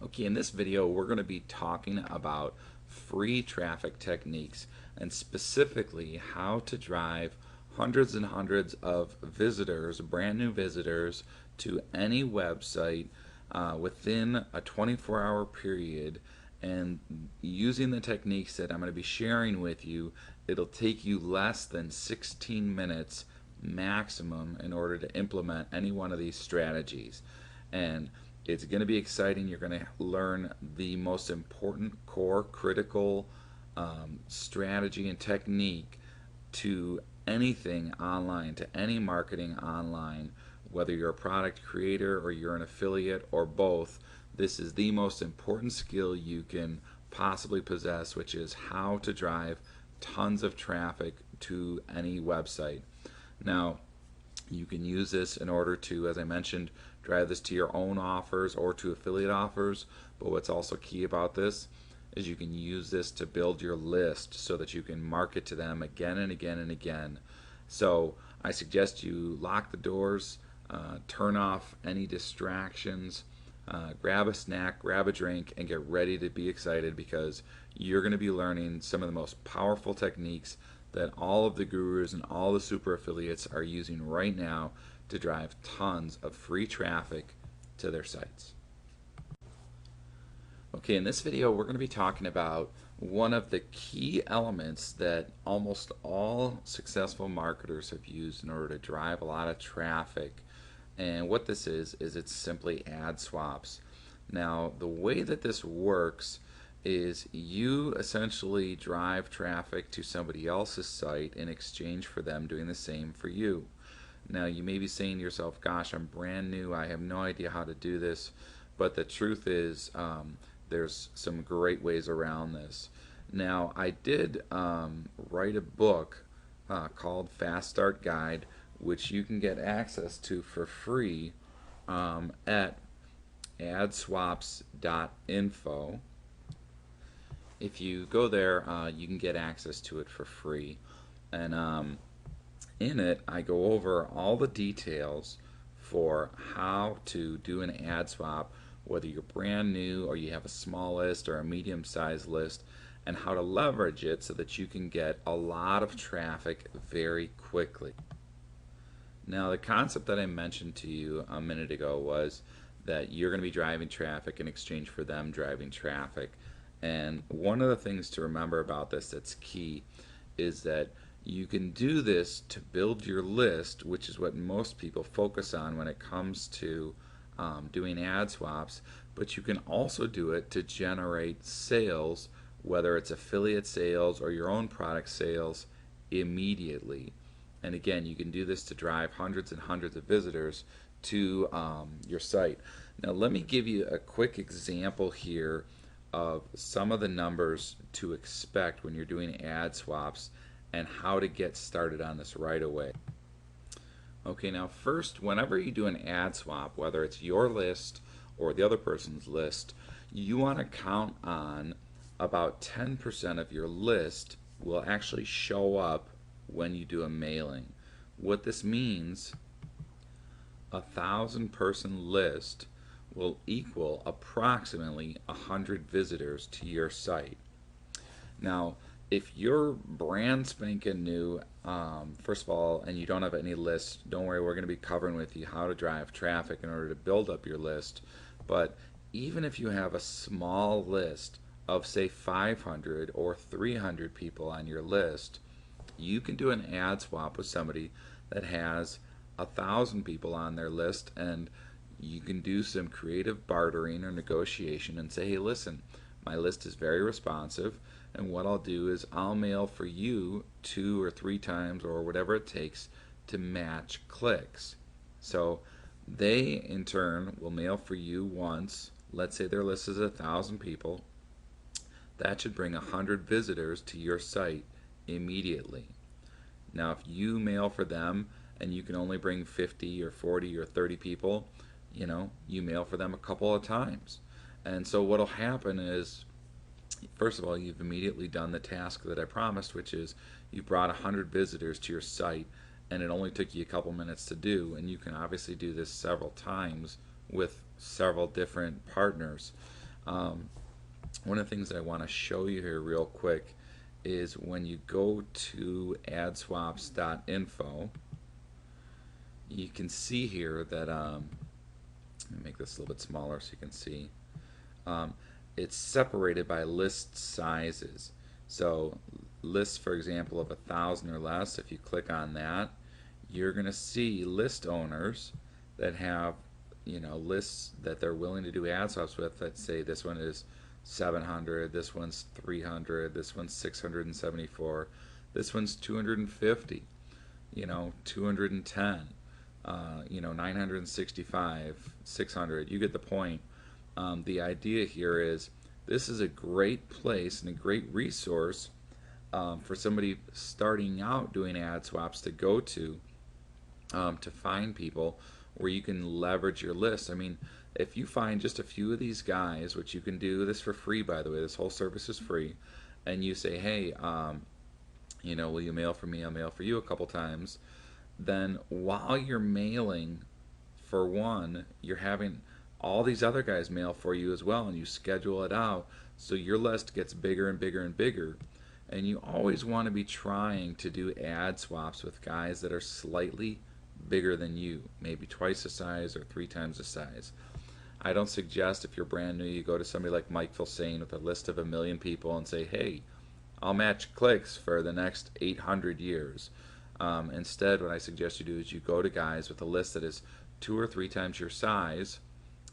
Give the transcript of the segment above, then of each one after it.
Okay, in this video we're going to be talking about free traffic techniques and specifically how to drive hundreds and hundreds of visitors, brand new visitors, to any website within a 24-hour period. And using the techniques that I'm going to be sharing with you, it'll take you less than 16 minutes maximum in order to implement any one of these strategies. And it's going to be exciting. You're going to learn the most important core critical strategy and technique to anything online, to any marketing online, whether you're a product creator or you're an affiliate or both. This is the most important skill you can possibly possess, which is how to drive tons of traffic to any website. Now, you can use this in order to, as I mentioned, drive this to your own offers or to affiliate offers. But what's also key about this is you can use this to build your list so that you can market to them again and again and again. So I suggest you lock the doors, turn off any distractions, grab a snack, grab a drink, and get ready to be excited, because you're going to be learning some of the most powerful techniques that all of the gurus and all the super affiliates are using right now to drive tons of free traffic to their sites. Okay, in this video we're going to be talking about one of the key elements that almost all successful marketers have used in order to drive a lot of traffic. And what this is it's simply ad swaps. Now, the way that this works is you essentially drive traffic to somebody else's site in exchange for them doing the same for you. Now, you may be saying to yourself, gosh, I'm brand new, I have no idea how to do this. But the truth is, there's some great ways around this. Now, I did write a book called Fast Start Guide, which you can get access to for free at adswaps.info. If you go there, you can get access to it for free. And in it, I go over all the details for how to do an ad swap, whether you're brand new or you have a small list or a medium-sized list, and how to leverage it so that you can get a lot of traffic very quickly. Now, the concept that I mentioned to you a minute ago was that you're going to be driving traffic in exchange for them driving traffic. And one of the things to remember about this that's key is that you can do this to build your list, which is what most people focus on when it comes to doing ad swaps, but you can also do it to generate sales, whether it's affiliate sales or your own product sales, immediately. And again, you can do this to drive hundreds and hundreds of visitors to your site. Now, let me give you a quick example here of some of the numbers to expect when you're doing ad swaps and how to get started on this right away. Okay, now first, whenever you do an ad swap, whether it's your list or the other person's list, you want to count on about 10% of your list will actually show up when you do a mailing. What this means, 1,000-person list will equal approximately 100 visitors to your site. Now, if you're brand spanking new, first of all, and you don't have any lists, don't worry, we're going to be covering with you how to drive traffic in order to build up your list. But even if you have a small list of, say, 500 or 300 people on your list, you can do an ad swap with somebody that has 1,000 people on their list, and you can do some creative bartering or negotiation and say, hey, listen, my list is very responsive, and what I'll do is I'll mail for you 2 or 3 times or whatever it takes to match clicks. So they in turn will mail for you once. Let's say their list is 1,000 people. That should bring 100 visitors to your site immediately. Now, if you mail for them and you can only bring 50 or 40 or 30 people, you mail for them a couple of times. And so what'll happen is, first of all, you've immediately done the task that I promised, which is you brought 100 visitors to your site, and it only took you a couple minutes to do. And you can obviously do this several times with several different partners. Um, One of the things that I want to show you here real quick is when you go to adswaps.info, you can see here that let me make this a little bit smaller so you can see. Um, it's separated by list sizes. So lists, for example, of 1,000 or less, if you click on that, you're going to see list owners that have, lists that they're willing to do ad swaps with. Let's say this one is 700, this one's 300, this one's 674, this one's 250, 210, 965, 600. You get the point. The idea here is this is a great place and a great resource for somebody starting out doing ad swaps to go to find people where you can leverage your list. I mean, if you find just a few of these guys, which you can do this for free, by the way, this whole service is free, and you say, hey, will you mail for me? I'll mail for you a couple times. Then while you're mailing for one, you're having all these other guys mail for you as well, and you schedule it out so your list gets bigger and bigger and bigger. And you always want to be trying to do ad swaps with guys that are slightly bigger than you, maybe twice the size or 3 times the size. I don't suggest if you're brand new you go to somebody like Mike Filsaime with a list of 1 million people and say, hey, I'll match clicks for the next 800 years. Instead, what I suggest you do is you go to guys with a list that is 2 or 3 times your size,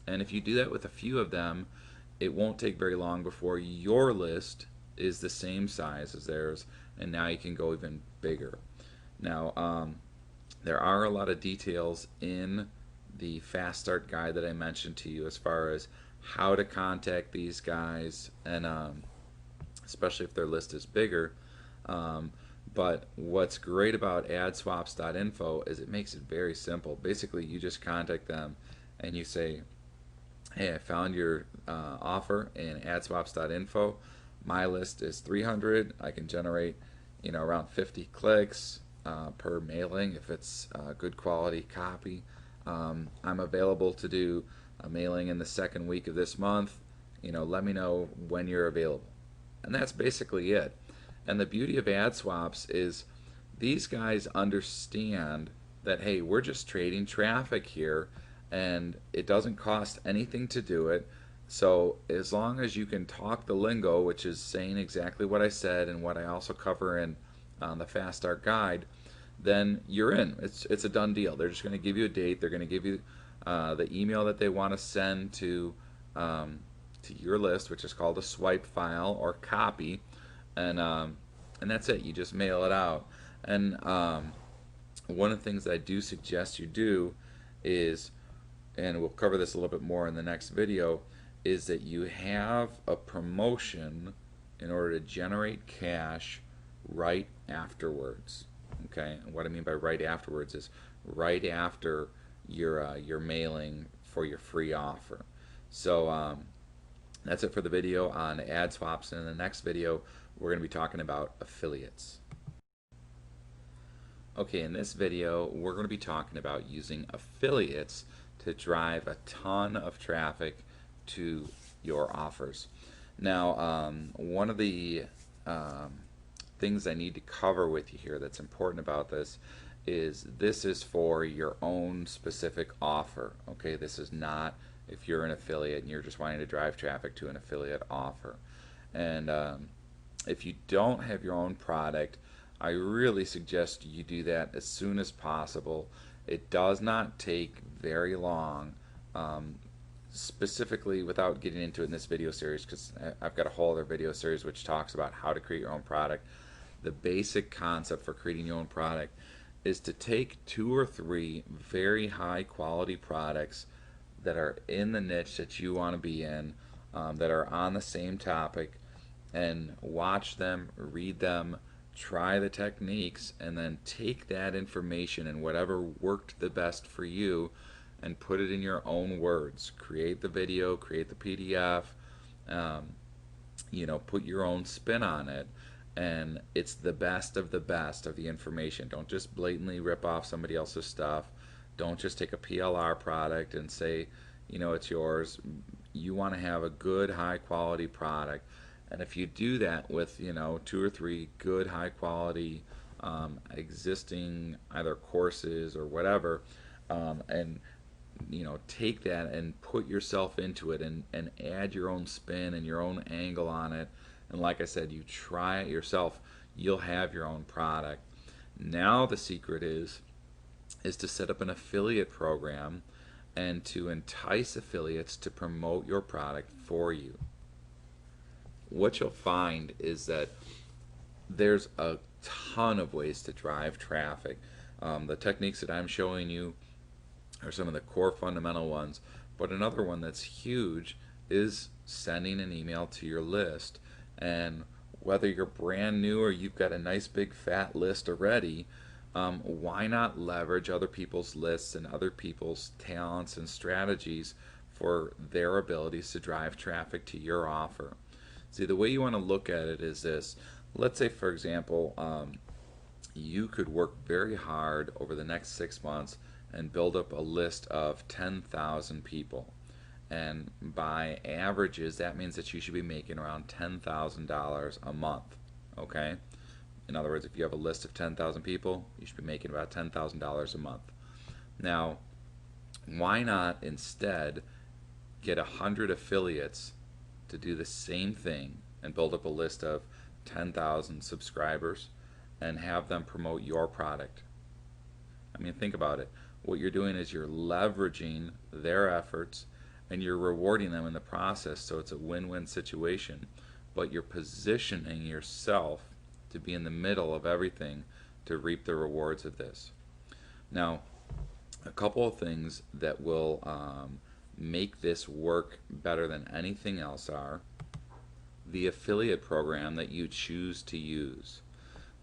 and if you do that with a few of them, it won't take very long before your list is the same size as theirs, and now you can go even bigger. Now, there are a lot of details in the Fast Start guide that I mentioned to you as far as how to contact these guys, and especially if their list is bigger. But what's great about adswaps.info is it makes it very simple. Basically, you just contact them and you say, hey, I found your offer in adswaps.info. My list is 300. I can generate, around 50 clicks per mailing if it's good quality copy. I'm available to do a mailing in the second week of this month. Let me know when you're available. And that's basically it. And the beauty of ad swaps is these guys understand that, hey, we're just trading traffic here and it doesn't cost anything to do it. So as long as you can talk the lingo, which is saying exactly what I said and what I also cover in the Fast Start guide, then you're in. It's a done deal. They're just going to give you a date. They're going to give you the email that they want to send to your list, which is called a swipe file or copy, and that's it. You just mail it out. And one of the things that I do suggest you do is, and we'll cover this a little bit more in the next video, is that you have a promotion in order to generate cash right afterwards. Okay, and what I mean by right afterwards is right after your mailing for your free offer. So that's it for the video on ad swaps, and in the next video we're going to be talking about affiliates. Okay, in this video we're going to be talking about using affiliates to drive a ton of traffic to your offers. Now, one of the things I need to cover with you here that's important about this is for your own specific offer. Okay, this is not if you're an affiliate and you're just wanting to drive traffic to an affiliate offer. And if you don't have your own product, I really suggest you do that as soon as possible. It does not take very long, specifically without getting into it in this video series, because I've got a whole other video series which talks about how to create your own product. The basic concept for creating your own product is to take 2 or 3 very high quality products that are in the niche that you want to be in, that are on the same topic, and watch them, read them, try the techniques, and then take that information and whatever worked the best for you and put it in your own words. Create the video, create the PDF, put your own spin on it, and it's the best of the information. Don't just blatantly rip off somebody else's stuff. Don't just take a PLR product and say, it's yours. you want to have a good high quality product. And if you do that with, two or three good high quality existing either courses or whatever, and take that and put yourself into it, and add your own spin and your own angle on it, and like I said, you try it yourself, you'll have your own product. Now the secret is to set up an affiliate program and to entice affiliates to promote your product for you. What you'll find is that there's a ton of ways to drive traffic. The techniques that I'm showing you are some of the core fundamental ones, but another one that's huge is sending an email to your list. And whether you're brand new or you've got a nice big fat list already, why not leverage other people's lists and other people's talents and strategies for their abilities to drive traffic to your offer? See, the way you want to look at it is this. Let's say, for example, you could work very hard over the next 6 months and build up a list of 10,000 people. And by averages, that means that you should be making around $10,000 a month. Okay? In other words, if you have a list of 10,000 people, you should be making about $10,000 a month. Now, why not instead get 100 affiliates to do the same thing and build up a list of 10,000 subscribers and have them promote your product? I mean, think about it. What you're doing is you're leveraging their efforts and you're rewarding them in the process, so it's a win-win situation. But you're positioning yourself to be in the middle of everything to reap the rewards of this. Now, a couple of things that will make this work better than anything else are the affiliate program that you choose to use.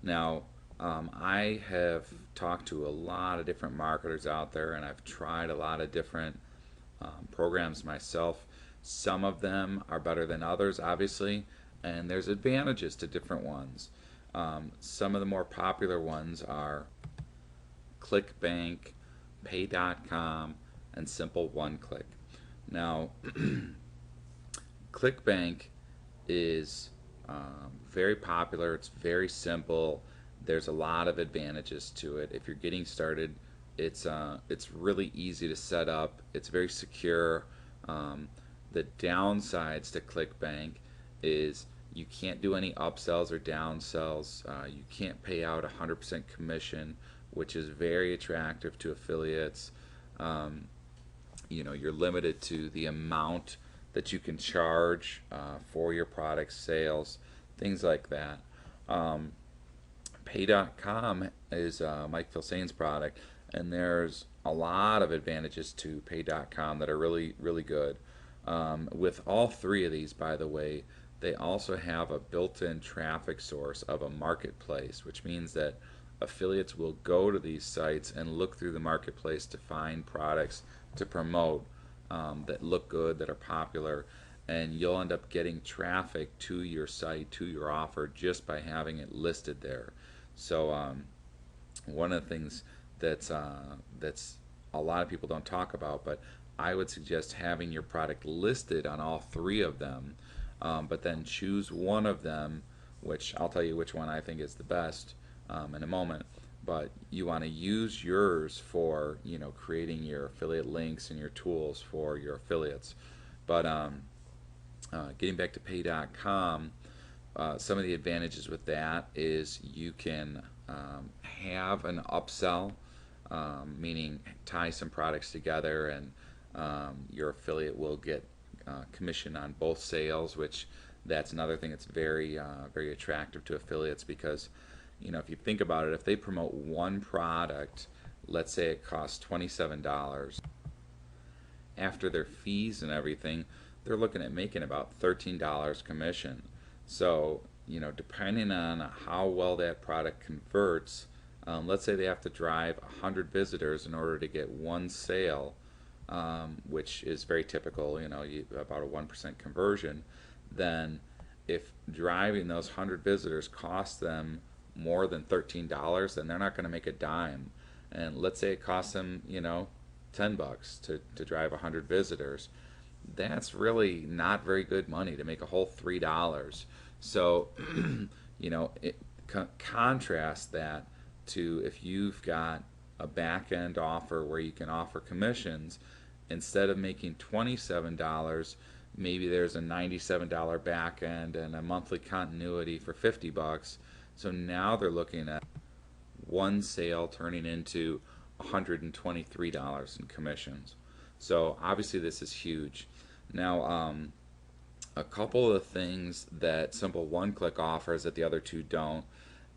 Now, I have talked to a lot of different marketers out there, and I've tried a lot of different programs myself. Some of them are better than others, obviously, and there's advantages to different ones. Some of the more popular ones are ClickBank, Pay.com, and Simple One Click. Now, ClickBank is very popular. It's very simple. There's a lot of advantages to it. If you're getting started, it's really easy to set up. It's very secure. The downsides to ClickBank is you can't do any upsells or downsells. You can't pay out 100% commission, which is very attractive to affiliates. You're limited to the amount that you can charge for your product sales, things like that. Pay.com is Mike Filsaine's product, and there's a lot of advantages to Pay.com that are really, really good. With all three of these, by the way, they also have a built-in traffic source of a marketplace, which means that affiliates will go to these sites and look through the marketplace to find products to promote that look good, that are popular, and you'll end up getting traffic to your site, to your offer, just by having it listed there. So one of the things that's a lot of people don't talk about, but I would suggest having your product listed on all three of them, but then choose one of them, which I'll tell you which one I think is the best in a moment. But you want to use yours for creating your affiliate links and your tools for your affiliates. But getting back to Pay.com, some of the advantages with that is you can have an upsell, meaning tie some products together, and your affiliate will get commission on both sales, which that's another thing that's very very attractive to affiliates, because if you think about it, if they promote one product, let's say it costs $27, after their fees and everything, they're looking at making about $13 commission. So depending on how well that product converts, let's say they have to drive 100 visitors in order to get one sale, which is very typical, about a 1% conversion. Then if driving those 100 visitors costs them more than $13, then they're not going to make a dime. And let's say it costs them $10 to drive 100 visitors. that's really not very good money to make a whole $3. So, contrast that to if you've got a back end offer where you can offer commissions instead of making $27, maybe there's a $97 back end and a monthly continuity for $50. So now they're looking at one sale turning into $123 in commissions. So obviously this is huge. Now, a couple of things that Simple One Click offers that the other two don't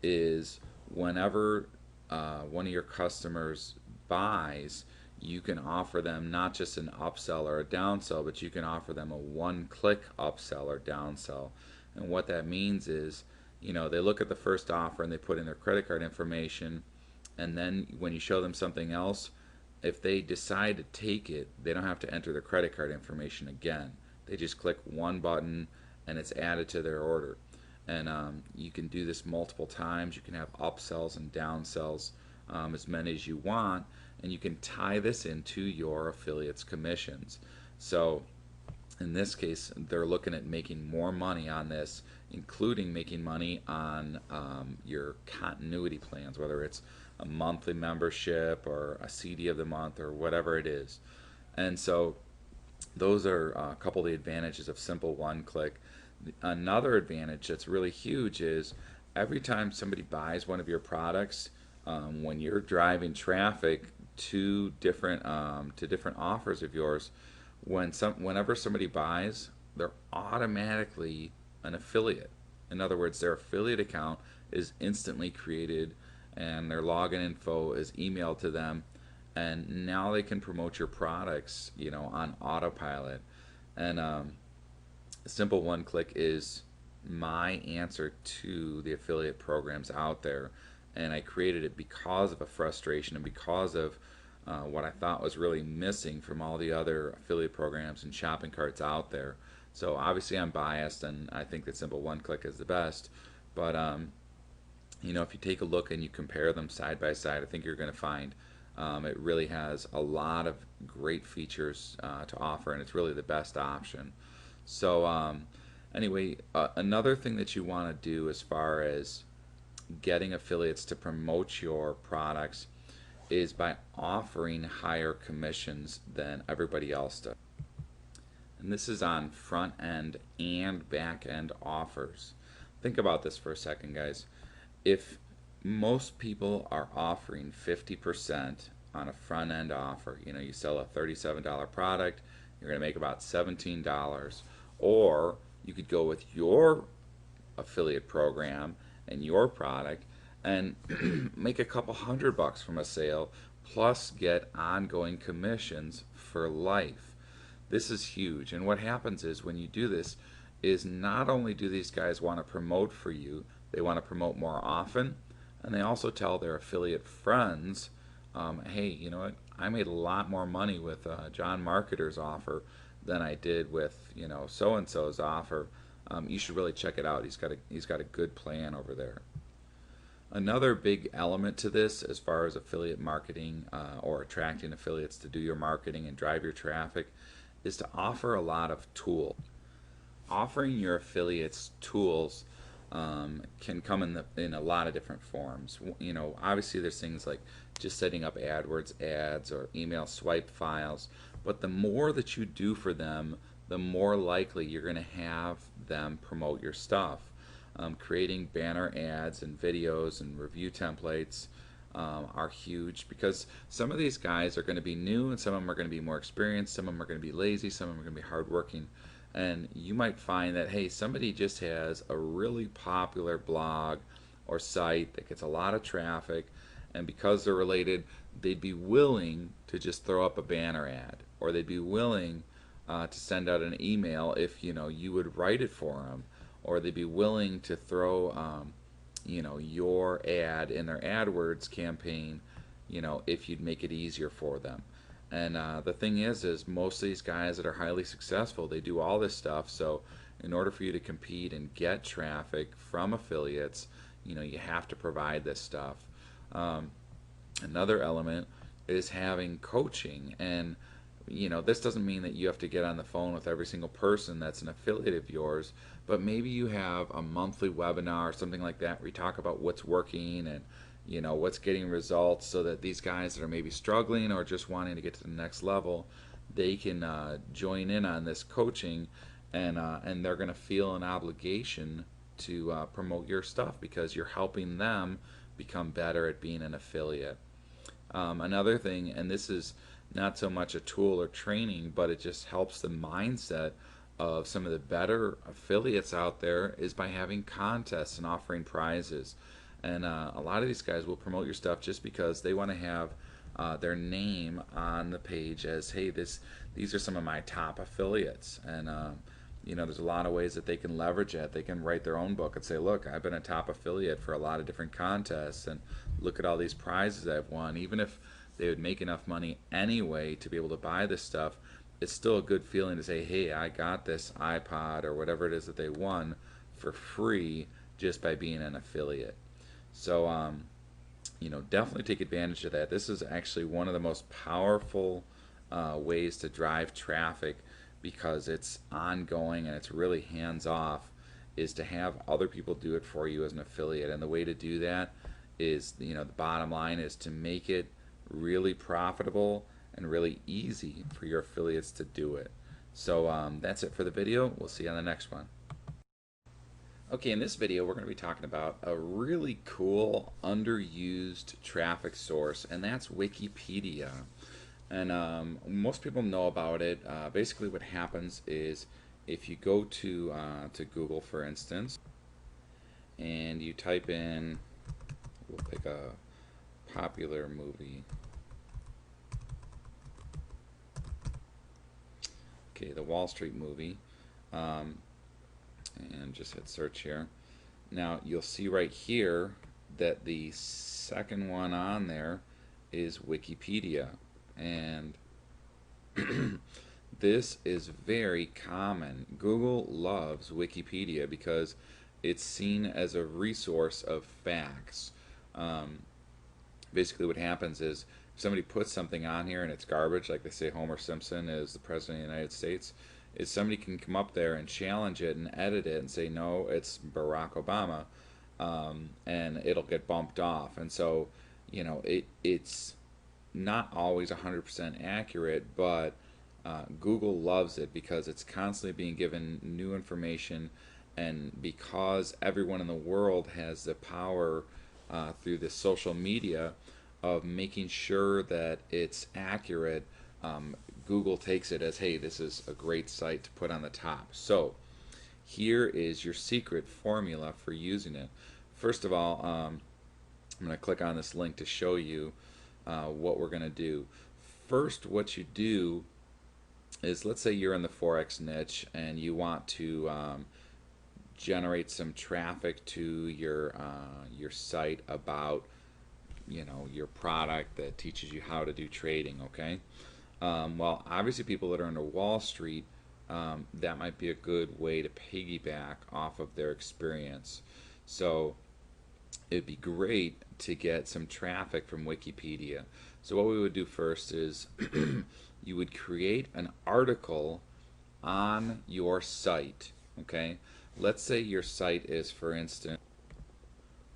is whenever one of your customers buys, you can offer them not just an upsell or a downsell, but you can offer them a one-click upsell or downsell. And what that means is, they look at the first offer and they put in their credit card information, and then when you show them something else, if they decide to take it, they don't have to enter their credit card information again. They just click one button and it's added to their order. And you can do this multiple times. You can have upsells and downsells, as many as you want, and you can tie this into your affiliates' commissions. So in this case, they're looking at making more money on this, including making money on your continuity plans, whether it's a monthly membership or a CD of the month or whatever it is. And so those are a couple of the advantages of Simple One Click. Another advantage that's really huge is every time somebody buys one of your products, when you're driving traffic to different offers of yours, whenever somebody buys, they're automatically an affiliate. In other words, their affiliate account is instantly created, and their login info is emailed to them, and now they can promote your products, on autopilot. And Simple One Click is my answer to the affiliate programs out there, and I created it because of a frustration and because of what I thought was really missing from all the other affiliate programs and shopping carts out there. So obviously I'm biased, and I think that Simple One Click is the best. But if you take a look and you compare them side by side, I think you're going to find it really has a lot of great features to offer, and it's really the best option. So anyway, another thing that you want to do as far as getting affiliates to promote your products is by offering higher commissions than everybody else does. And this is on front end and back end offers. Think about this for a second, guys. If most people are offering 50% on a front end offer, you sell a $37 product, you're going to make about $17. Or you could go with your affiliate program and your product and make a couple $100 from a sale, plus get ongoing commissions for life. This is huge. And what happens is when you do this is not only do these guys want to promote for you, they want to promote more often, and they also tell their affiliate friends, hey, you know what? I made a lot more money with John Marketer's offer than I did with so and so's offer. You should really check it out. He's got a good plan over there. Another big element to this, as far as affiliate marketing or attracting affiliates to do your marketing and drive your traffic, is to offer a lot of tools. Offering your affiliates tools can come in a lot of different forms. Obviously there's things like just setting up AdWords ads or email swipe files, but the more that you do for them, the more likely you're going to have them promote your stuff. Creating banner ads and videos and review templates are huge, because some of these guys are going to be new and some of them are going to be more experienced, some of them are going to be lazy, some of them are going to be hardworking. And you might find that, hey, somebody just has a really popular blog or site that gets a lot of traffic, and because they're related, they'd be willing to just throw up a banner ad, or they'd be willing to send out an email if you would write it for them, or they'd be willing to throw your ad in their AdWords campaign, if you'd make it easier for them. And the thing is most of these guys that are highly successful, they do all this stuff. So in order for you to compete and get traffic from affiliates, you have to provide this stuff. Another element is having coaching. And this doesn't mean that you have to get on the phone with every single person that's an affiliate of yours, but maybe you have a monthly webinar or something like that where you talk about what's working and what's getting results, so that these guys that are maybe struggling or just wanting to get to the next level, they can join in on this coaching, and they're going to feel an obligation to promote your stuff because you're helping them become better at being an affiliate. Another thing, and this is not so much a tool or training, but it just helps the mindset of some of the better affiliates out there, is by having contests and offering prizes. And a lot of these guys will promote your stuff just because they want to have their name on the page as, hey, these are some of my top affiliates. And there's a lot of ways that they can leverage it. They can write their own book and say, look, I've been a top affiliate for a lot of different contests, and look at all these prizes I've won. Even if they would make enough money anyway to be able to buy this stuff, it's still a good feeling to say, hey, I got this iPod or whatever it is that they won for free just by being an affiliate. So definitely take advantage of that. This is actually one of the most powerful ways to drive traffic, because it's ongoing and it's really hands off, is to have other people do it for you as an affiliate. And the way to do that is, the bottom line is to make it really profitable and really easy for your affiliates to do it. So that's it for the video. We'll see you on the next one. Okay, in this video we're going to be talking about a really cool underused traffic source, and that's Wikipedia. And most people know about it. Basically what happens is, if you go to Google, for instance, and you type in, we'll pick a popular movie. Okay, the Wall Street movie. And just hit search here. Now you'll see right here that the second one on there is Wikipedia. And this is very common. Google loves Wikipedia because it's seen as a resource of facts. Basically what happens is, if somebody puts something on here and it's garbage, like they say Homer Simpson is the President of the United States, is somebody can come up there and challenge it and edit it and say, no, it's Barack Obama, and it'll get bumped off. And so, it's not always 100% accurate, but Google loves it because it's constantly being given new information, and because everyone in the world has the power through the social media of making sure that it's accurate, Google takes it as, hey, this is a great site to put on the top. So here is your secret formula for using it. First of all, I'm going to click on this link to show you what we're going to do. First, what you do is, let's say you're in the Forex niche and you want to generate some traffic to your site about your product that teaches you how to do trading. Okay, well, obviously people that are into Wall Street, that might be a good way to piggyback off of their experience. So it'd be great to get some traffic from Wikipedia. So what we would do first is you would create an article on your site. Okay, let's say your site is, for instance,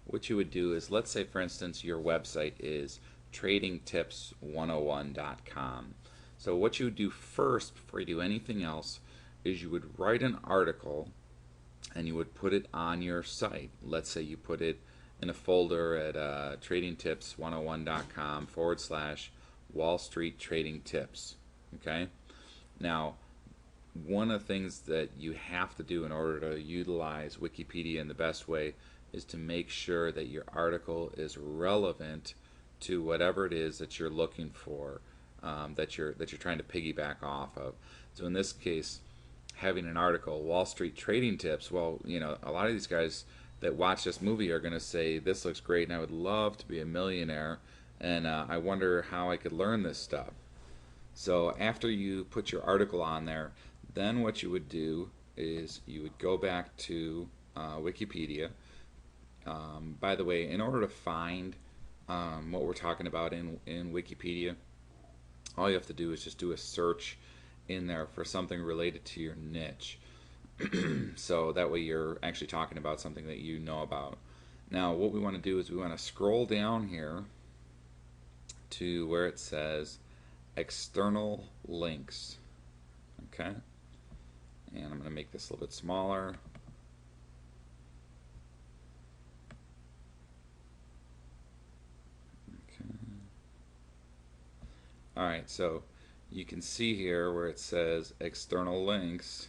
what you would do is, let's say for instance your website is tradingtips101.com. So what you would do first, before you do anything else, is you would write an article and you would put it on your site. Let's say you put it in a folder at tradingtips101.com/Wall Street Trading Tips. Okay, now one of the things that you have to do in order to utilize Wikipedia in the best way is to make sure that your article is relevant to whatever it is that you're looking for, that you're trying to piggyback off of. So in this case, having an article, Wall Street Trading Tips, well, a lot of these guys that watch this movie are going to say, this looks great and I would love to be a millionaire, and I wonder how I could learn this stuff. So after you put your article on there, then what you would do is you would go back to Wikipedia. By the way, in order to find what we're talking about in Wikipedia, all you have to do is just do a search in there for something related to your niche. So that way you're actually talking about something that you know about. Now, what we want to do is we want to scroll down here to where it says external links. Okay, and I'm going to make this a little bit smaller. Okay. All right, so you can see here where it says external links.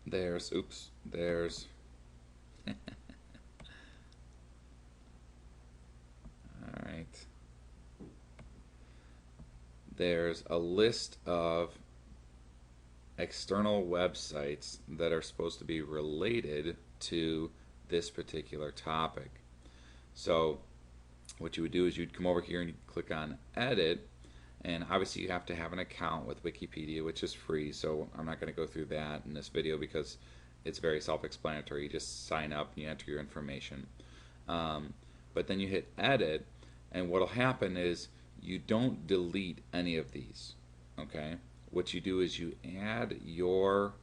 There's, oops, there's, all right. There's a list of external websites that are supposed to be related to this particular topic. So what you would do is you'd come over here and you'd click on edit, and obviously you have to have an account with Wikipedia, which is free, so I'm not going to go through that in this video because it's very self-explanatory. You just sign up and you enter your information. But then you hit edit, and what'll happen is you don't delete any of these. Okay, what you do is you add your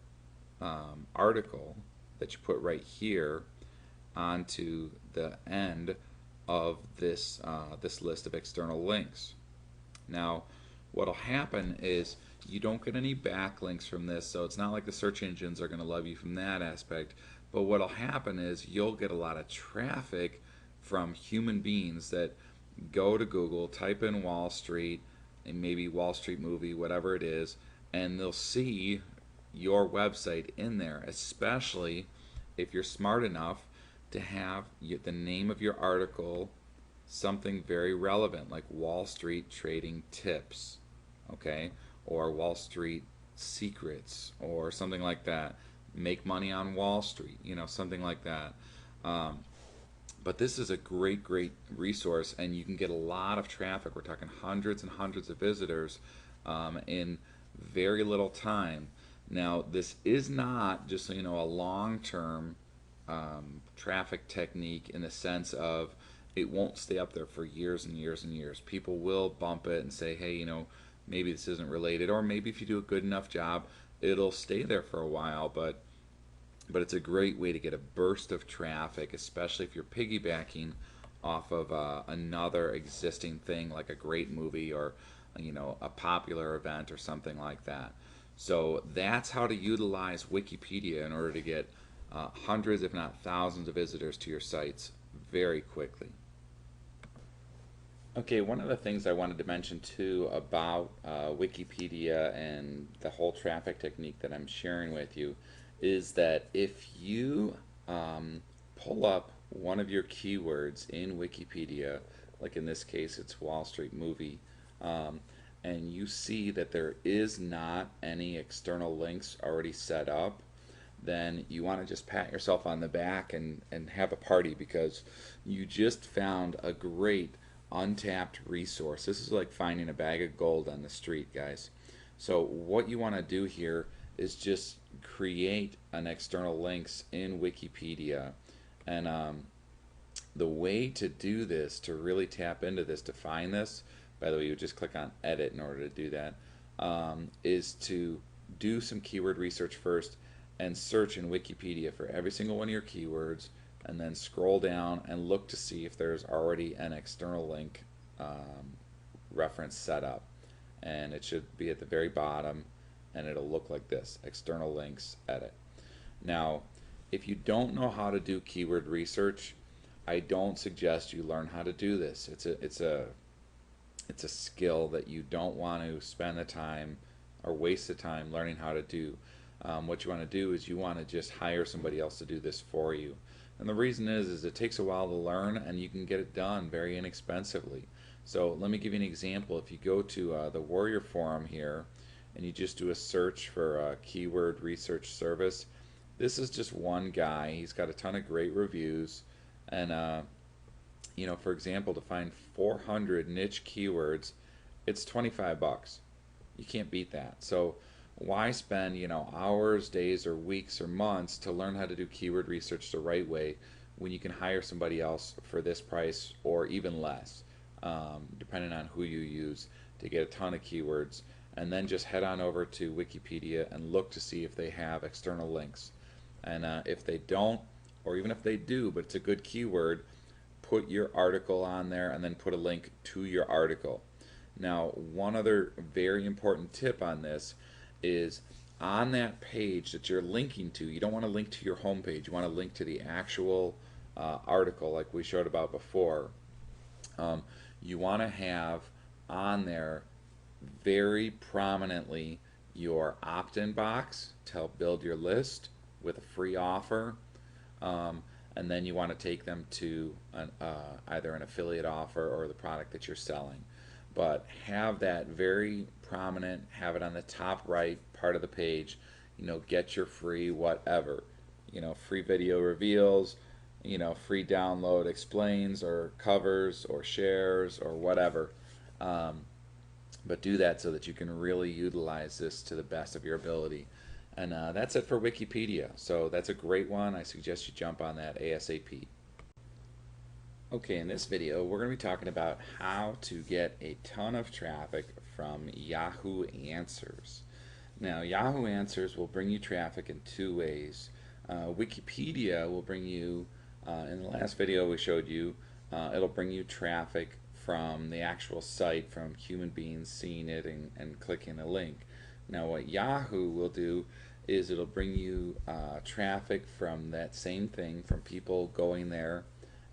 article that you put right here onto the end of this this list of external links. Now, what'll happen is you don't get any backlinks from this, so it's not like the search engines are going to love you from that aspect. But what'll happen is you'll get a lot of traffic from human beings that go to Google, type in Wall Street, and maybe Wall Street movie, whatever it is, and they'll see your website in there, especially if you're smart enough to have the name of your article something very relevant like Wall Street trading tips, okay, or Wall Street secrets or something like that. Make money on Wall Street, you know, something like that. But this is a great resource, and you can get a lot of traffic. We're talking hundreds and hundreds of visitors in very little time. Now, this is not, just so you know, a long-term traffic technique in the sense of it won't stay up there for years and years and years. People will bump it and say, hey, you know, maybe this isn't related, or maybe if you do a good enough job, it'll stay there for a while. But it's a great way to get a burst of traffic, especially if you're piggybacking off of another existing thing like a great movie or, you know, a popular event or something like that. So that's how to utilize Wikipedia in order to get hundreds, if not thousands, of visitors to your sites very quickly. Okay, one of the things I wanted to mention too about Wikipedia and the whole traffic technique that I'm sharing with you is that if you pull up one of your keywords in Wikipedia, like in this case it's Wall Street movie, and you see that there is not any external links already set up, then you want to just pat yourself on the back and have a party because you just found a great untapped resource. This is like finding a bag of gold on the street, guys. So what you want to do here is just create an external links in Wikipedia, and the way to do this, to really tap into this, to find this, by the way, you just click on edit in order to do that, is to do some keyword research first and search in Wikipedia for every single one of your keywords, and then scroll down and look to see if there's already an external link reference set up, and it should be at the very bottom, and it'll look like this: external links, edit. Now, if you don't know how to do keyword research, I don't suggest you learn how to do this. It's a skill that you don't want to spend the time or waste the time learning how to do. What you want to do is you want to just hire somebody else to do this for you. And the reason is it takes a while to learn, and you can get it done very inexpensively. So let me give you an example. If you go to the Warrior Forum here, and you just do a search for keyword research service, this is just one guy. He's got a ton of great reviews, and you know, for example, to find 400 niche keywords, it's 25 bucks. You can't beat that. So why spend, you know, hours, days, or weeks, or months to learn how to do keyword research the right way when you can hire somebody else for this price or even less, depending on who you use. to get a ton of keywords, and then just head on over to Wikipedia and look to see if they have external links. And if they don't, or even if they do, but it's a good keyword, put your article on there and then put a link to your article. Now, one other very important tip on this is on that page that you're linking to, you don't want to link to your home page. You want to link to the actual article like we showed about before. You want to have on there very prominently your opt-in box to help build your list with a free offer. And then you want to take them to either an affiliate offer or the product that you're selling. But have that very prominent, have it on the top right part of the page, get your free whatever, free video reveals, free download explains or covers or shares or whatever. But do that so that you can really utilize this to the best of your ability. And that's it for Wikipedia. So that's a great one. I suggest you jump on that ASAP. Okay, in this video, we're going to be talking about how to get a ton of traffic from Yahoo Answers. Now, Yahoo Answers will bring you traffic in two ways. Wikipedia will bring you, in the last video we showed you, it'll bring you traffic from the actual site, from human beings seeing it and clicking a link. Now, what Yahoo will do is it'll bring you traffic from that same thing, from people going there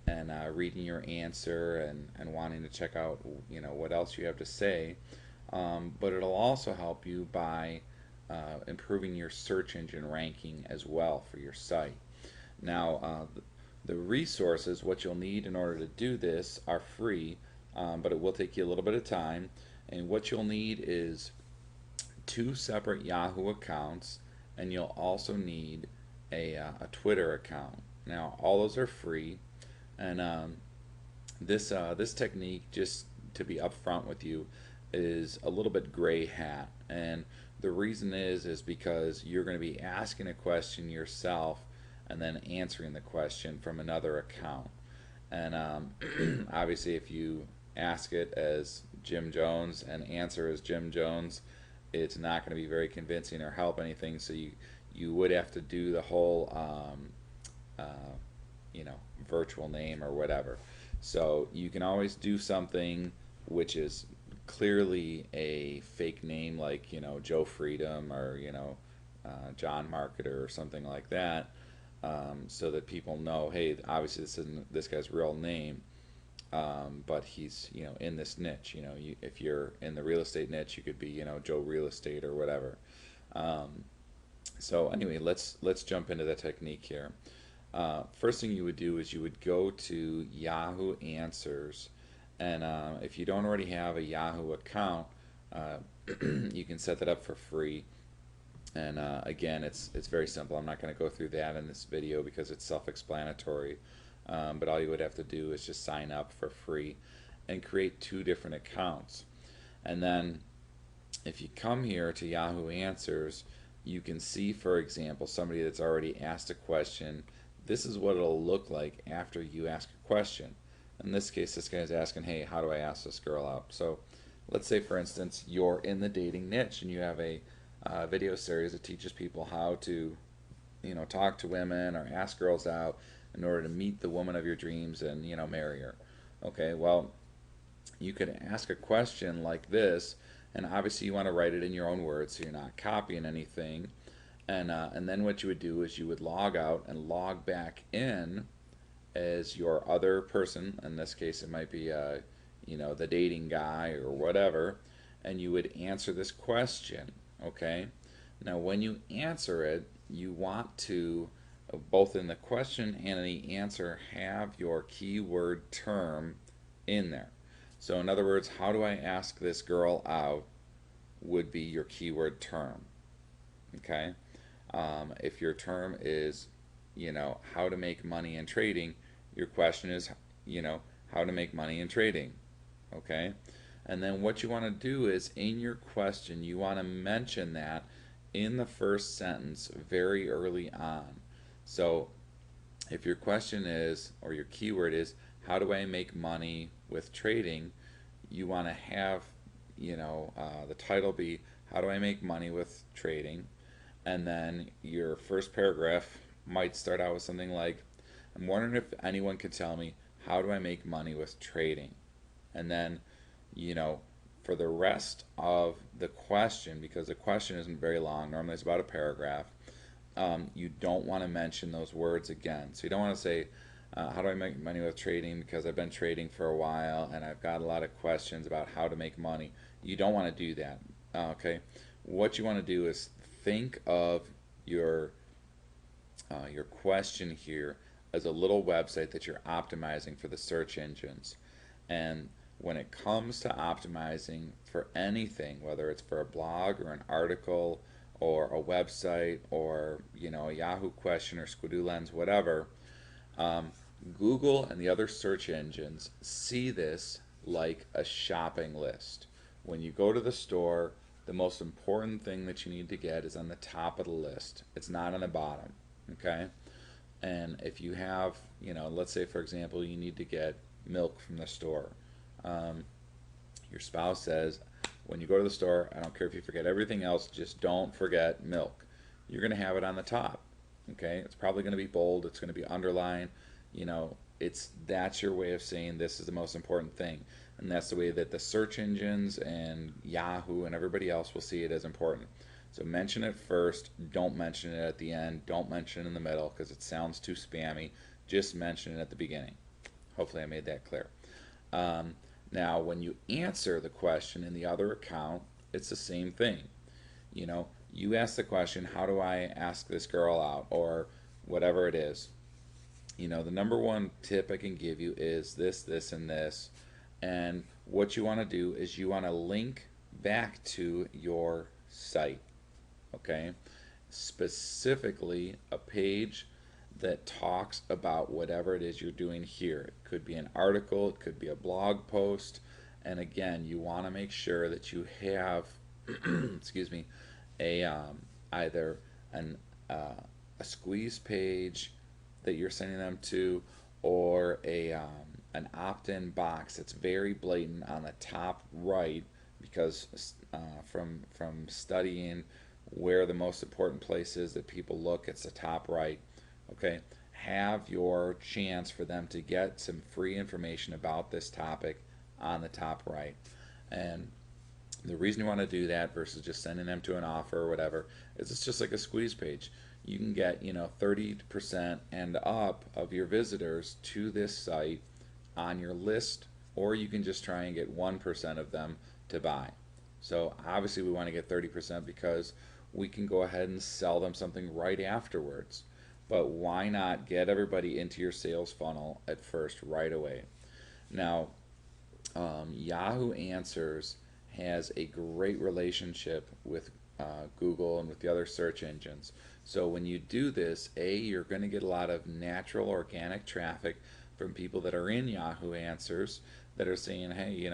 and reading your answer and wanting to check out what else you have to say. But it'll also help you by improving your search engine ranking as well for your site. Now, the resources, what you'll need in order to do this, are free, but it will take you a little bit of time. And what you'll need is 2 separate Yahoo accounts, and you'll also need a Twitter account. Now, all those are free, and this technique, just to be upfront with you, is a little bit gray hat. And the reason is because you're going to be asking a question yourself and then answering the question from another account. And obviously, if you ask it as Jim Jones and answer as Jim Jones, it's not going to be very convincing or help anything. So you would have to do the whole virtual name or whatever. So you can always do something which is clearly a fake name, like Joe Freedom or John Marketer or something like that, so that people know, hey, obviously this isn't this guy's real name, but he's in this niche. If you're in the real estate niche, you could be Joe Real Estate or whatever. So anyway, let's jump into the technique here. First thing you would do is you would go to Yahoo Answers, and if you don't already have a Yahoo account, you can set that up for free. And again, it's very simple. I'm not going to go through that in this video because it's self-explanatory. But all you would have to do is just sign up for free and create 2 different accounts. And then if you come here to Yahoo Answers, you can see, for example, somebody that's already asked a question. This is what it'll look like after you ask a question. In this case, this guy's asking, hey, how do I ask this girl out? So let's say, for instance, you're in the dating niche and you have a video series that teaches people how to talk to women or ask girls out in order to meet the woman of your dreams and marry her. Okay, well, you could ask a question like this, and obviously you want to write it in your own words so you're not copying anything. And then what you would do is you would log out and log back in as your other person. In this case, it might be the dating guy or whatever, and you would answer this question. Okay, now when you answer it, you want to, both in the question and in the answer, have your keyword term in there. So in other words, how do I ask this girl out would be your keyword term. Okay, if your term is how to make money in trading, your question is how to make money in trading. Okay, and then what you want to do is, in your question, you want to mention that in the first sentence very early on. So if your question is, or your keyword is, how do I make money with trading, you want to have the title be, how do I make money with trading? And then your first paragraph might start out with something like, I'm wondering if anyone could tell me, how do I make money with trading? And then, you know, for the rest of the question, because the question isn't very long, normally it's about a paragraph, you don't want to mention those words again. So you don't want to say, how do I make money with trading because I've been trading for a while and I've got a lot of questions about how to make money. You don't want to do that. Okay? What you want to do is think of your your question here as a little website that you're optimizing for the search engines. And when it comes to optimizing for anything, whether it's for a blog or an article or a website or a Yahoo question or Squidoo Lens, whatever, um, Google and the other search engines see this like a shopping list. When you go to the store, the most important thing that you need to get is on the top of the list. It's not on the bottom. Okay? And if you have, let's say for example, you need to get milk from the store. Um, your spouse says, when you go to the store, I don't care if you forget everything else, just don't forget milk. You're going to have it on the top. Okay? It's probably going to be bold, it's going to be underlined. That's your way of saying this is the most important thing. And that's the way that the search engines and Yahoo and everybody else will see it as important. So mention it first, don't mention it at the end, don't mention it in the middle because it sounds too spammy. Just mention it at the beginning. Hopefully I made that clear. Um, Now, when you answer the question in the other account, it's the same thing. You ask the question, how do I ask this girl out, or whatever it is. The number one tip I can give you is this, this, and this. And what you want to do is you want to link back to your site, okay? Specifically, a page that talks about whatever it is you're doing here. It could be an article, it could be a blog post, and again, you want to make sure that you have, excuse me, a either an a squeeze page that you're sending them to, or an opt-in box that's very blatant on the top right, because from studying where the most important place is that people look, it's the top right. Okay, have your chance for them to get some free information about this topic on the top right. And the reason you want to do that versus just sending them to an offer or whatever is it's just like a squeeze page. You can get 30% and up of your visitors to this site on your list, or you can just try and get 1% of them to buy. So obviously we want to get 30% because we can go ahead and sell them something right afterwards. But why not get everybody into your sales funnel at first right away? Now, Yahoo Answers has a great relationship with Google and with the other search engines. So when you do this, you're going to get a lot of natural organic traffic from people that are in Yahoo Answers that are saying, hey,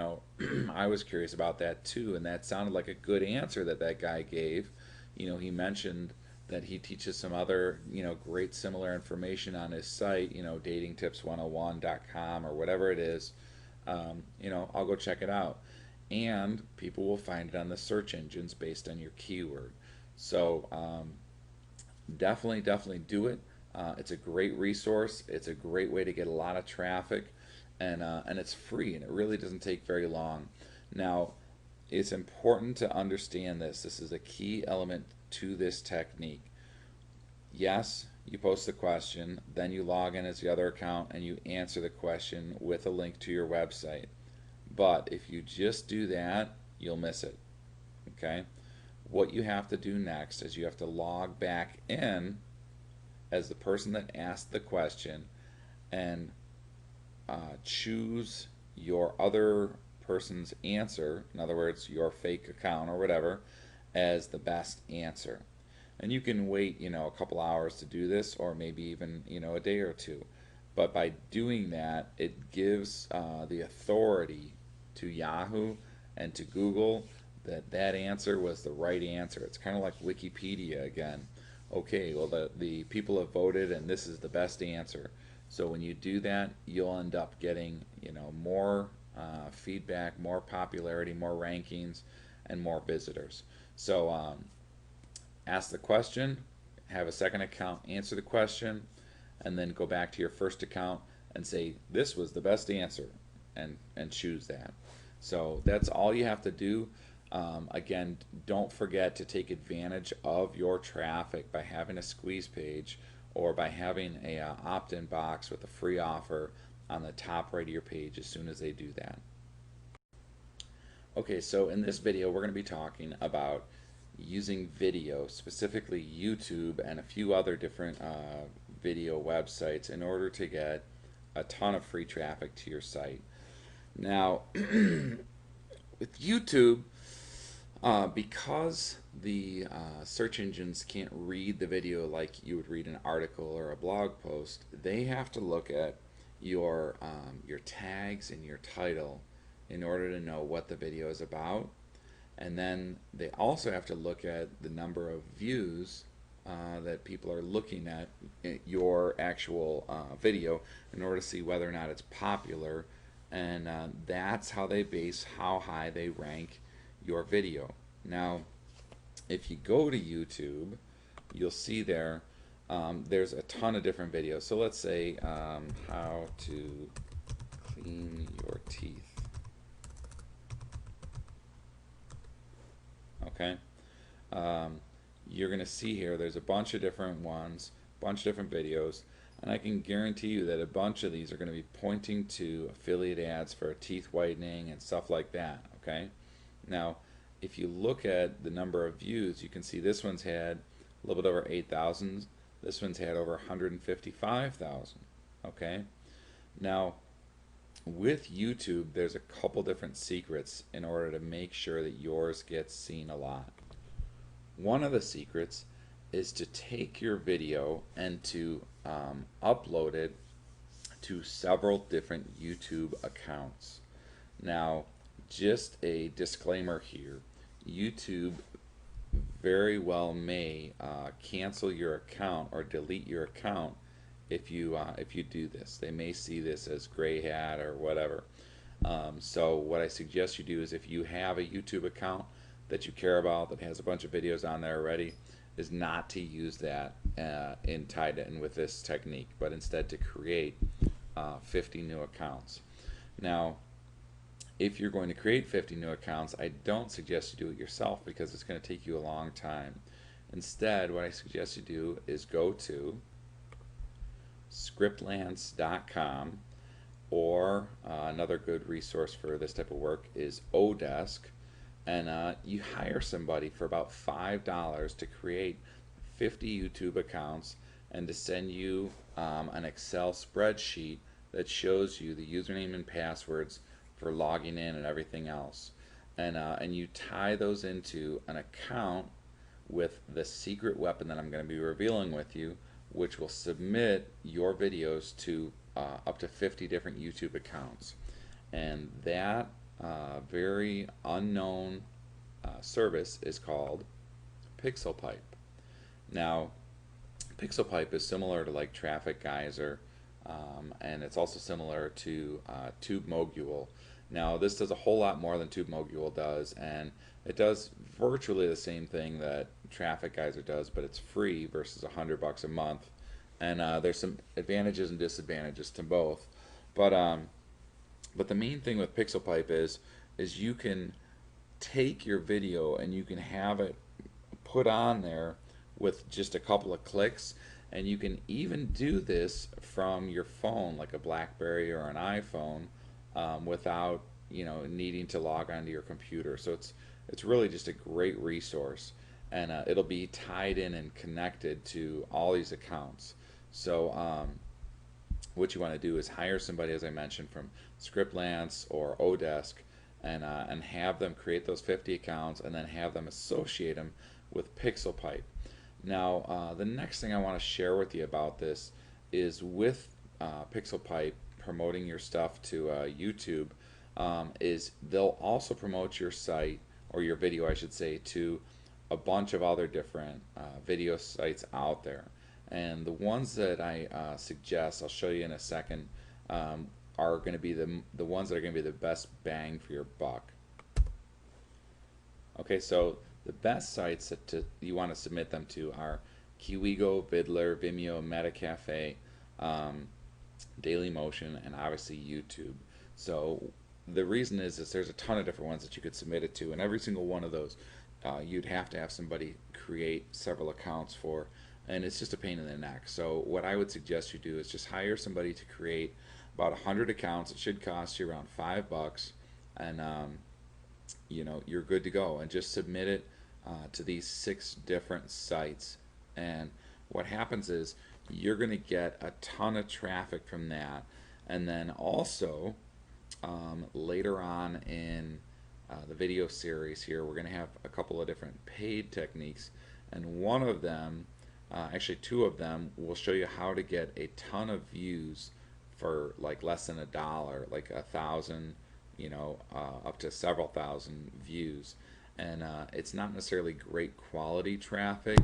I was curious about that too, and that sounded like a good answer that guy gave. He mentioned that he teaches some other, great similar information on his site, datingtips101.com or whatever it is. I'll go check it out. And people will find it on the search engines based on your keyword. So definitely do it. It's a great resource. It's a great way to get a lot of traffic, and it's free, and it really doesn't take very long. Now, it's important to understand this. This is a key element to this technique. Yes, you post the question, then you log in as the other account and you answer the question with a link to your website. But if you just do that, you'll miss it. Okay? What you have to do next is you have to log back in as the person that asked the question and choose your other person's answer, in other words, your fake account or whatever, as the best answer. And you can wait, a couple hours to do this, or maybe even, a day or two. But by doing that, it gives the authority to Yahoo and to Google that answer was the right answer. It's kind of like Wikipedia again. Okay, well, the people have voted, and this is the best answer. So when you do that, you'll end up getting, more feedback, more popularity, more rankings, and more visitors. So ask the question, have a second account answer the question, and then go back to your first account and say this was the best answer, and choose that. So that's all you have to do. Again, don't forget to take advantage of your traffic by having a squeeze page or by having a opt-in box with a free offer on the top right of your page as soon as they do that. Okay, so in this video we're going to be talking about using video, specifically YouTube and a few other different video websites in order to get a ton of free traffic to your site. Now, with YouTube, because the search engines can't read the video like you would read an article or a blog post, they have to look at your tags and your title in order to know what the video is about. And then they also have to look at the number of views that people are looking at your actual video in order to see whether or not it's popular. And that's how they base how high they rank your video. Now, if you go to YouTube, you'll see there there's a ton of different videos. So let's say how to clean your teeth. Okay, you're gonna see here there's a bunch of different ones, bunch of different videos, and I can guarantee you that a bunch of these are going to be pointing to affiliate ads for teeth whitening and stuff like that. Okay, now if you look at the number of views, you can see this one's had a little bit over 8,000, this one's had over 155,000. Okay, now with YouTube, there's a couple different secrets in order to make sure that yours gets seen a lot. One of the secrets is to take your video and to upload it to several different YouTube accounts. Now, just a disclaimer here, YouTube very well may cancel your account or delete your account if you do this. They may see this as gray hat or whatever. So what I suggest you do is, if you have a YouTube account that you care about that has a bunch of videos on there already, is not to use that tied in with this technique, but instead to create 50 new accounts. Now, if you're going to create 50 new accounts, I don't suggest you do it yourself because it's going to take you a long time. Instead, what I suggest you do is go to scriptlance.com, or another good resource for this type of work is Odesk, and you hire somebody for about $5 to create 50 YouTube accounts and to send you an Excel spreadsheet that shows you the username and passwords for logging in and everything else, and you tie those into an account with the secret weapon that I'm going to be revealing with you, which will submit your videos to up to 50 different YouTube accounts. And that very unknown service is called PixelPipe. Now, PixelPipe is similar to like Traffic Geyser, and it's also similar to TubeMogul. Now, this does a whole lot more than TubeMogul does, and it does virtually the same thing that Traffic Geyser does, but it's free versus $100 a month. And there's some advantages and disadvantages to both. But the main thing with PixelPipe is you can take your video and you can have it put on there with just a couple of clicks, and you can even do this from your phone, like a BlackBerry or an iPhone, without needing to log onto your computer. So it's really just a great resource, and it'll be tied in and connected to all these accounts. So what you want to do is hire somebody, as I mentioned, from Scriptlance or Odesk, and have them create those 50 accounts, and then have them associate them with PixelPipe. Now, the next thing I want to share with you about this is, with PixelPipe promoting your stuff to YouTube, is they'll also promote your site, or your video I should say, to a bunch of other different video sites out there. And the ones that I suggest, I'll show you in a second, are going to be the ones that are going to be the best bang for your buck. Okay, so the best sites you want to submit them to are Kiwigo, Vidler, Vimeo, Metacafe, um, Dailymotion, and obviously YouTube. So the reason is there's a ton of different ones that you could submit it to, and every single one of those you'd have to have somebody create several accounts for, and it's just a pain in the neck. So what I would suggest you do is just hire somebody to create about 100 accounts. It should cost you around $5, and you're good to go. And just submit it to these 6 different sites. And what happens is you're going to get a ton of traffic from that. And then also later on in the video series here, we're going to have a couple of different paid techniques, and one of them, actually 2 of them, will show you how to get a ton of views for like less than $1, like 1,000, up to several thousand views. And it's not necessarily great quality traffic,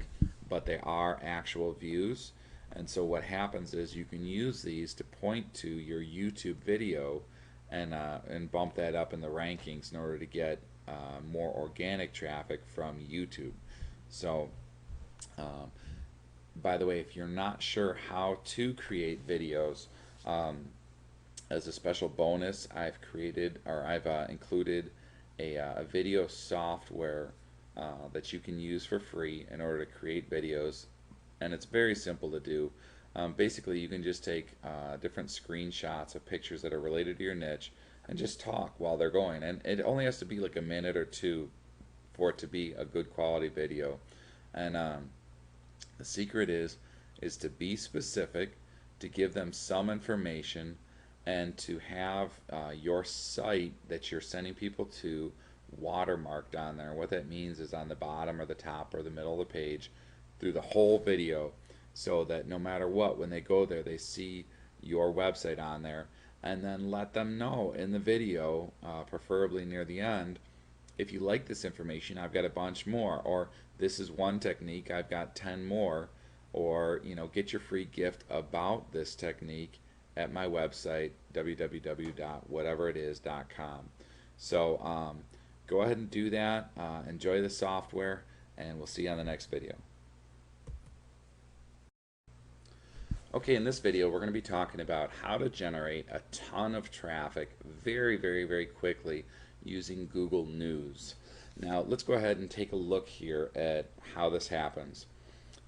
but they are actual views. And so what happens is you can use these to point to your YouTube video and bump that up in the rankings in order to get more organic traffic from YouTube. So by the way, if you're not sure how to create videos, as a special bonus, I've included a video software that you can use for free in order to create videos, and it's very simple to do. Basically, you can just take different screenshots of pictures that are related to your niche and just talk while they're going, and it only has to be like a minute or 2 for it to be a good quality video. And the secret is to be specific, to give them some information, and to have your site that you're sending people to watermarked on there. What that means is on the bottom or the top or the middle of the page through the whole video, so that no matter what, when they go there, they see your website on there. And then let them know in the video, preferably near the end, if you like this information, I've got a bunch more, or this is one technique, I've got 10 more, or get your free gift about this technique at my website, www.whateveritis.com. So go ahead and do that. Enjoy the software, and we'll see you on the next video. Okay, in this video we're going to be talking about how to generate a ton of traffic very, very, very quickly using Google News. Now let's go ahead and take a look here at how this happens.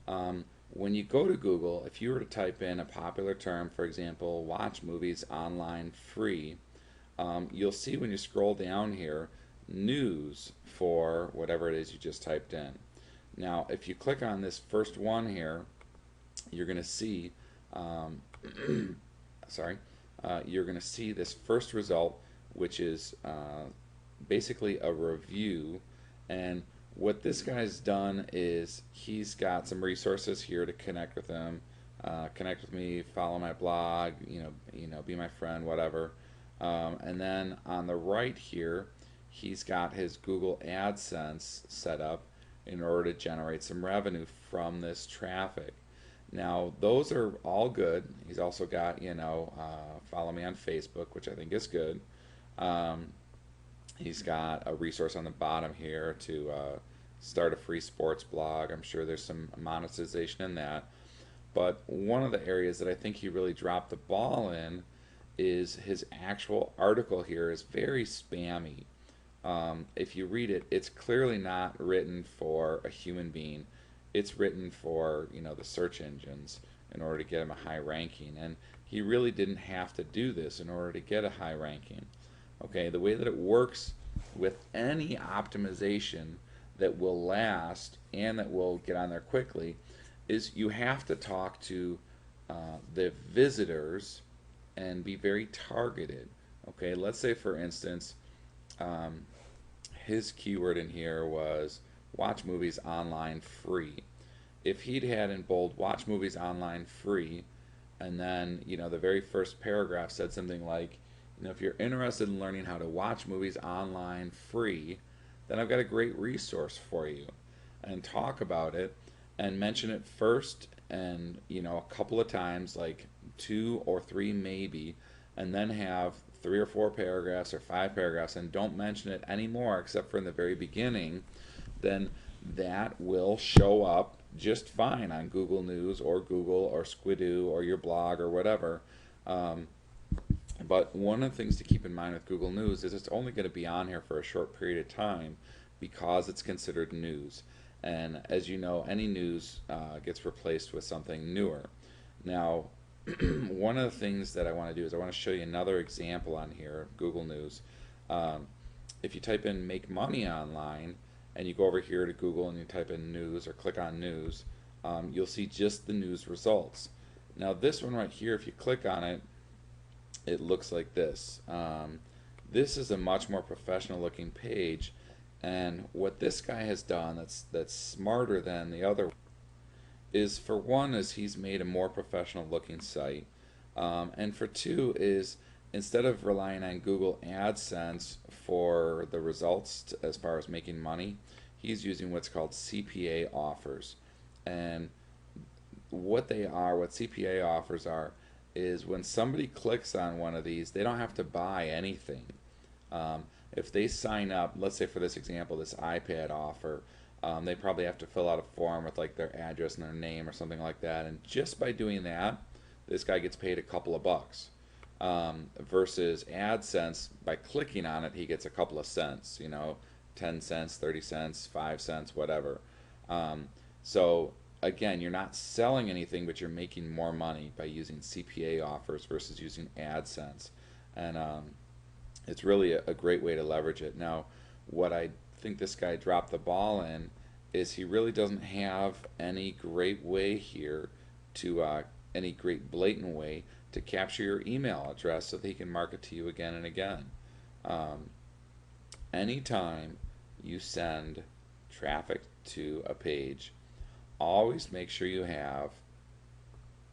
When you go to Google, if you were to type in a popular term, for example, watch movies online free, you'll see when you scroll down here, news for whatever it is you just typed in. Now, if you click on this first one here, you're going to see, you're going to see this first result, which is basically a review. And what this guy's done is he's got some resources here to connect with him, connect with me, follow my blog, be my friend, whatever. And then on the right here, he's got his Google AdSense set up in order to generate some revenue from this traffic. Now those are all good. He's also got follow me on Facebook, which I think is good. He's got a resource on the bottom here to start a free sports blog. I'm sure there's some monetization in that. But one of the areas that I think he really dropped the ball in is his actual article here is very spammy. If you read it, it's clearly not written for a human being. It's written for the search engines in order to get him a high ranking. And he really didn't have to do this in order to get a high ranking. Okay, the way that it works with any optimization that will last and that will get on there quickly is you have to talk to the visitors and be very targeted. Okay, let's say for instance his keyword in here was watch movies online free. If he'd had in bold watch movies online free, and then the very first paragraph said something like, if you're interested in learning how to watch movies online free, then I've got a great resource for you, and talk about it and mention it first and a couple of times, like 2 or 3 maybe, and then have 3 or 4 paragraphs or 5 paragraphs and don't mention it anymore except for in the very beginning, then that will show up just fine on Google News or Google or Squidoo or your blog or whatever. Um, but one of the things to keep in mind with Google News is it's only going to be on here for a short period of time because it's considered news. And as you know, any news gets replaced with something newer. Now, one of the things that I want to do is I want to show you another example on here of Google News. Um, if you type in make money online and you go over here to Google and you type in news or click on news, you'll see just the news results. Now this one right here, if you click on it, it looks like this. This is a much more professional looking page, and what this guy has done that's smarter than the other is, for one, is he's made a more professional looking site, and for two is, instead of relying on Google AdSense for the results as far as making money, he's using what's called CPA offers. And what they are, what CPA offers are, is when somebody clicks on one of these, they don't have to buy anything. Um, if they sign up, let's say for this example, this iPad offer, they probably have to fill out a form with like their address and their name or something like that. And just by doing that, this guy gets paid a couple of bucks. Versus AdSense, by clicking on it, he gets a couple of cents, 10 cents, 30 cents, 5 cents, whatever. Um, so again, you're not selling anything, but you're making more money by using CPA offers versus using AdSense. And it's really a great way to leverage it. Now, what I think this guy dropped the ball in is he really doesn't have any great way here to, any great blatant way to capture your email address so that he can market to you again and again. Um, Anytime you send traffic to a page, always make sure you have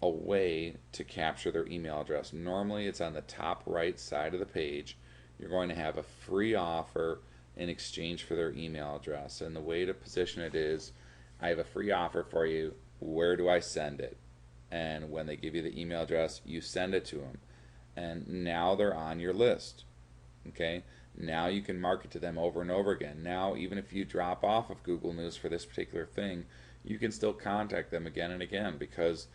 a way to capture their email address. Normally it's on the top right side of the page. You're going to have a free offer in exchange for their email address. And the way to position it is, I have a free offer for you. Where do I send it? And when they give you the email address, you send it to them. And now they're on your list. Okay? Now you can market to them over and over again. Now, even if you drop off of Google News for this particular thing, you can still contact them again and again, because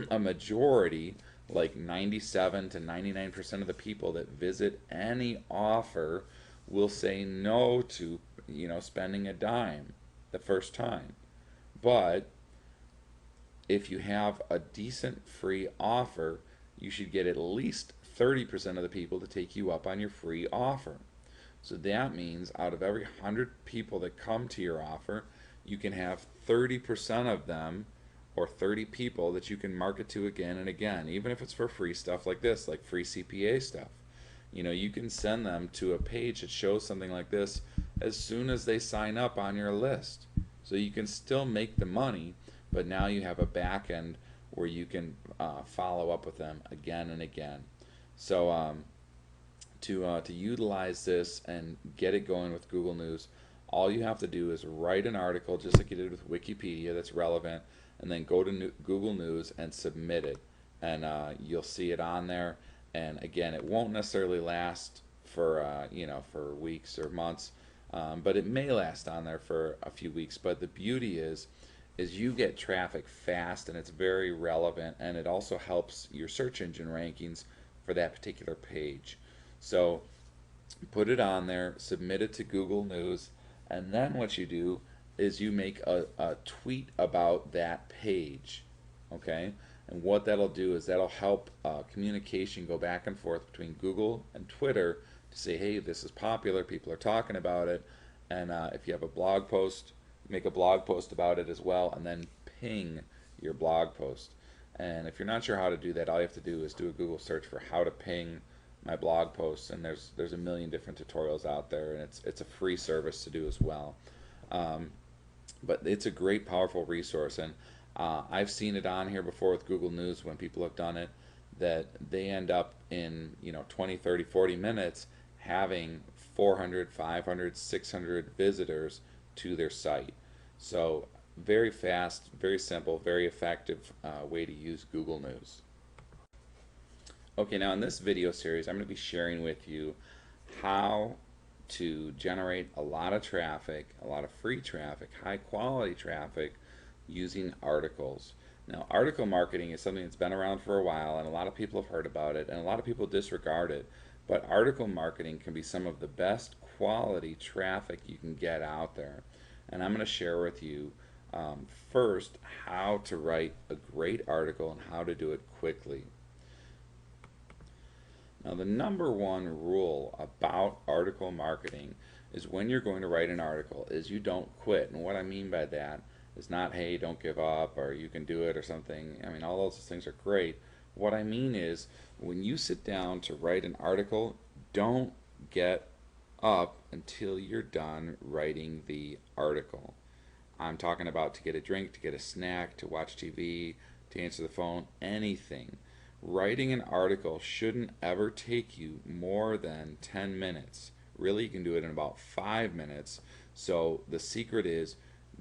a majority, like 97 to 99% of the people that visit any offer will say no to, spending a dime the first time. But if you have a decent free offer, you should get at least 30% of the people to take you up on your free offer. So that means out of every 100 people that come to your offer, you can have 30% of them, or 30 people, that you can market to again and again, even if it's for free stuff like this, like free CPA stuff. You can send them to a page that shows something like this as soon as they sign up on your list. So you can still make the money, but now you have a back end where you can follow up with them again and again. So to utilize this and get it going with Google News, all you have to do is write an article just like you did with Wikipedia that's relevant, and then go to Google News and submit it, and you'll see it on there. And again, it won't necessarily last for for weeks or months, but it may last on there for a few weeks. But the beauty is you get traffic fast, and it's very relevant, and it also helps your search engine rankings for that particular page. So put it on there, submit it to Google News, and then what you do is you make a tweet about that page, okay? And what that'll do is that'll help communication go back and forth between Google and Twitter to say, hey, this is popular, people are talking about it, and if you have a blog post, make a blog post about it as well, and then ping your blog post. And if you're not sure how to do that, all you have to do is do a Google search for how to ping my blog posts, and there's a million different tutorials out there, and it's a free service to do as well. But it's a great, powerful resource, and I've seen it on here before with Google News when people have done it, that they end up in 20, 30, 40 minutes having 400, 500, 600 visitors to their site. So very fast, very simple, very effective way to use Google News. Okay, now in this video series, I'm going to be sharing with you how to generate a lot of traffic, a lot of free traffic, high quality traffic using articles. Now, article marketing is something that's been around for a while, and a lot of people have heard about it, and a lot of people disregard it. But article marketing can be some of the best quality traffic you can get out there. And I'm going to share with you first how to write a great article and how to do it quickly. Now, the number one rule about article marketing is when you're going to write an article is you don't quit. And what I mean by that is not, hey, don't give up or you can do it or something. I mean, all those things are great. What I mean is when you sit down to write an article, don't get up until you're done writing the article. I'm talking about to get a drink, to get a snack, to watch TV, to answer the phone, anything. Writing an article shouldn't ever take you more than 10 minutes. Really, you can do it in about 5 minutes. So the secret is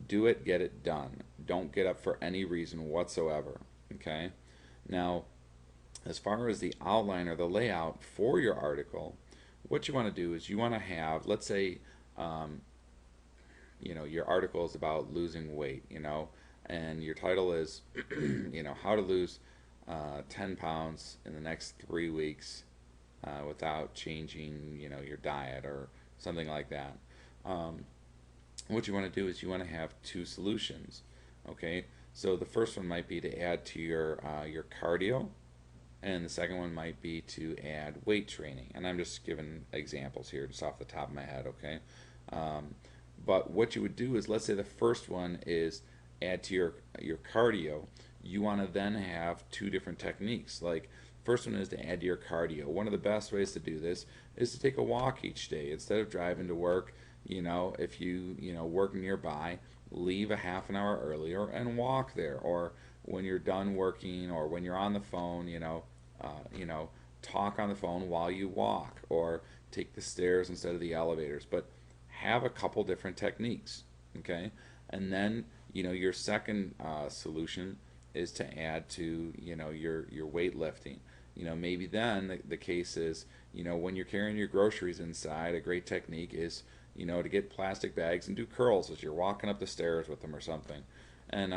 do it, get it done. Don't get up for any reason whatsoever. Okay? Now, as far as the outline or the layout for your article, what you want to do is you want to have, let's say, um, your article is about losing weight, and your title is, how to lose 10 pounds in the next 3 weeks without changing, your diet or something like that. Um, what you want to do is you want to have two solutions. Okay, so the first one might be to add to your cardio, and the second one might be to add weight training. And I'm just giving examples here, just off the top of my head. Okay, um, but what you would do is, let's say the first one is add to your cardio. You want to then have two different techniques. Like, first one is to add to your cardio. One of the best ways to do this is to take a walk each day instead of driving to work. If you work nearby, leave a half an hour earlier and walk there. Or when you're done working, or when you're on the phone, talk on the phone while you walk, or take the stairs instead of the elevators. But have a couple different techniques, okay? And then your second solution is to add to your weightlifting. Maybe then the case is when you're carrying your groceries inside, a great technique is to get plastic bags and do curls as you're walking up the stairs with them or something. And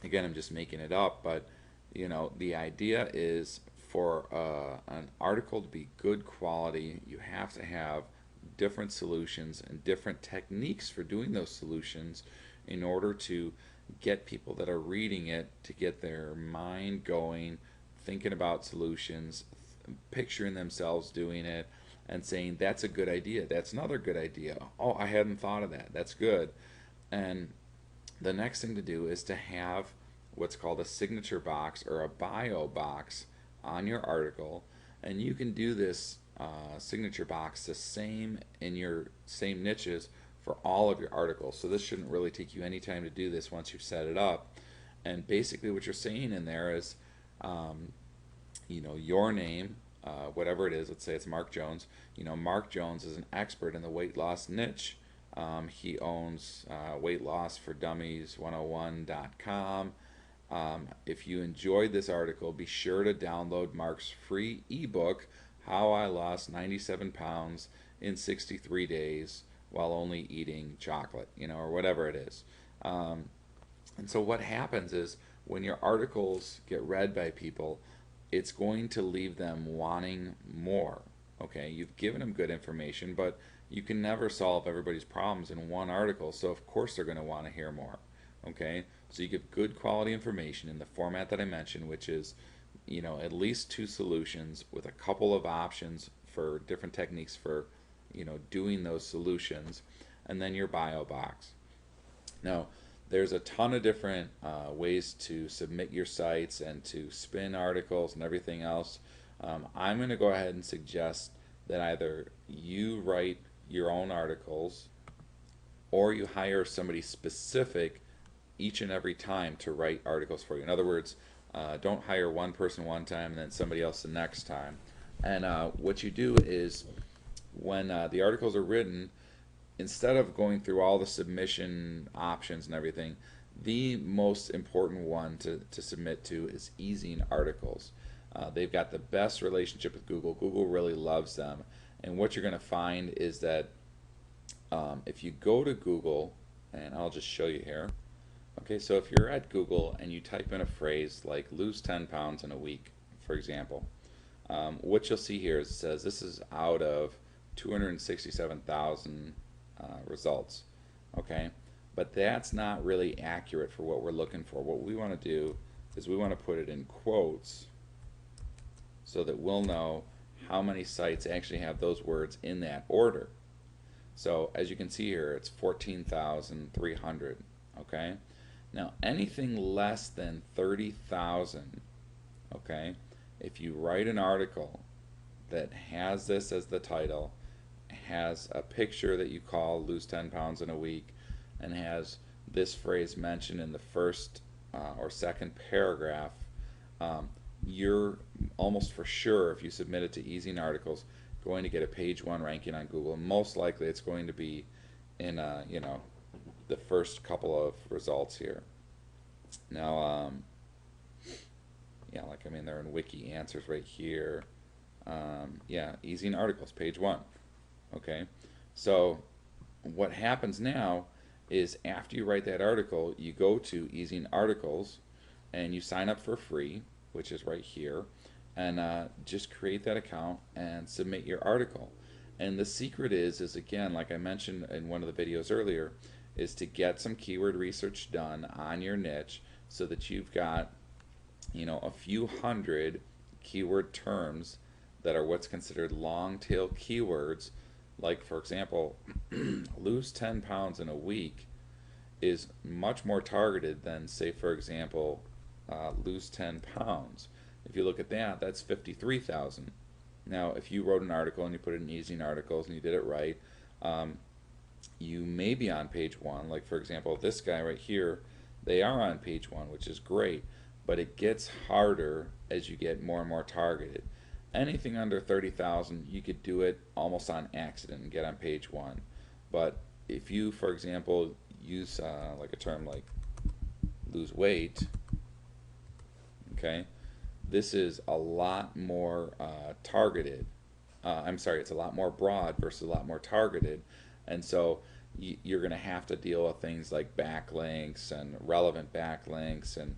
again, I'm just making it up, but the idea is for an article to be good quality, you have to have different solutions and different techniques for doing those solutions in order to get people that are reading it to get their mind going, thinking about solutions, picturing themselves doing it, and saying, that's a good idea, that's another good idea, oh, I hadn't thought of that, that's good. And the next thing to do is to have what's called a signature box or a bio box on your article, and you can do this signature box the same in your same niches for all of your articles. So this shouldn't really take you any time to do this once you've set it up. And basically what you're saying in there is, your name, whatever it is. Let's say it's Mark Jones. Mark Jones is an expert in the weight loss niche. He owns Weight Loss for Dummies 101.com. If you enjoyed this article, be sure to download Mark's free ebook, How I Lost 97 Pounds in 63 Days While Only Eating Chocolate, or whatever it is. And so what happens is when your articles get read by people, it's going to leave them wanting more. Okay, you've given them good information, but you can never solve everybody's problems in one article, so of course they're going to want to hear more. Okay, so you give good quality information in the format that I mentioned, which is at least two solutions with a couple of options for different techniques for doing those solutions, and then your bio box. Now, there's a ton of different ways to submit your sites and to spin articles and everything else. I'm going to go ahead and suggest that either you write your own articles or you hire somebody specific each and every time to write articles for you. In other words, don't hire one person one time and then somebody else the next time. And what you do is when the articles are written, instead of going through all the submission options and everything, the most important one to submit to is Easing Articles. They've got the best relationship with Google. Google really loves them. And what you're going to find is that if you go to Google, and I'll just show you here. Okay, so if you're at Google and you type in a phrase like lose 10 pounds in a week, for example, what you'll see here is it says this is out of 267,000 results. Okay, but that's not really accurate for what we're looking for. What we want to do is we want to put it in quotes so that we'll know how many sites actually have those words in that order. So as you can see here, it's 14,300. Okay, now anything less than 30,000, okay, if you write an article that has this as the title, has a picture that you call lose 10 pounds in a week, and has this phrase mentioned in the first or second paragraph, you're almost for sure, if you submit it to Ezine Articles, going to get a page 1 ranking on Google. Most likely it's going to be in the first couple of results here. Now yeah, like I mean they're in Wiki Answers right here. Yeah, Ezine Articles, page 1. Okay, so what happens now is after you write that article, you go to Ezine Articles and you sign up for free, which is right here, and just create that account and submit your article. And the secret is again, like I mentioned in one of the videos earlier, is to get some keyword research done on your niche so that you've got, a few hundred keyword terms that are what's considered long tail keywords. Like for example, lose 10 pounds in a week is much more targeted than, say for example, lose 10 pounds. If you look at that, that's 53,000. Now if you wrote an article and you put it in Ezine Articles and you did it right, you may be on page 1. Like for example, this guy right here, they are on page 1, which is great, but it gets harder as you get more and more targeted. Anything under 30,000, you could do it almost on accident and get on page 1. But if you, for example, use like a term like lose weight, okay, this is a lot more targeted. I'm sorry, it's a lot more broad versus a lot more targeted. And so you're going to have to deal with things like backlinks and relevant backlinks, and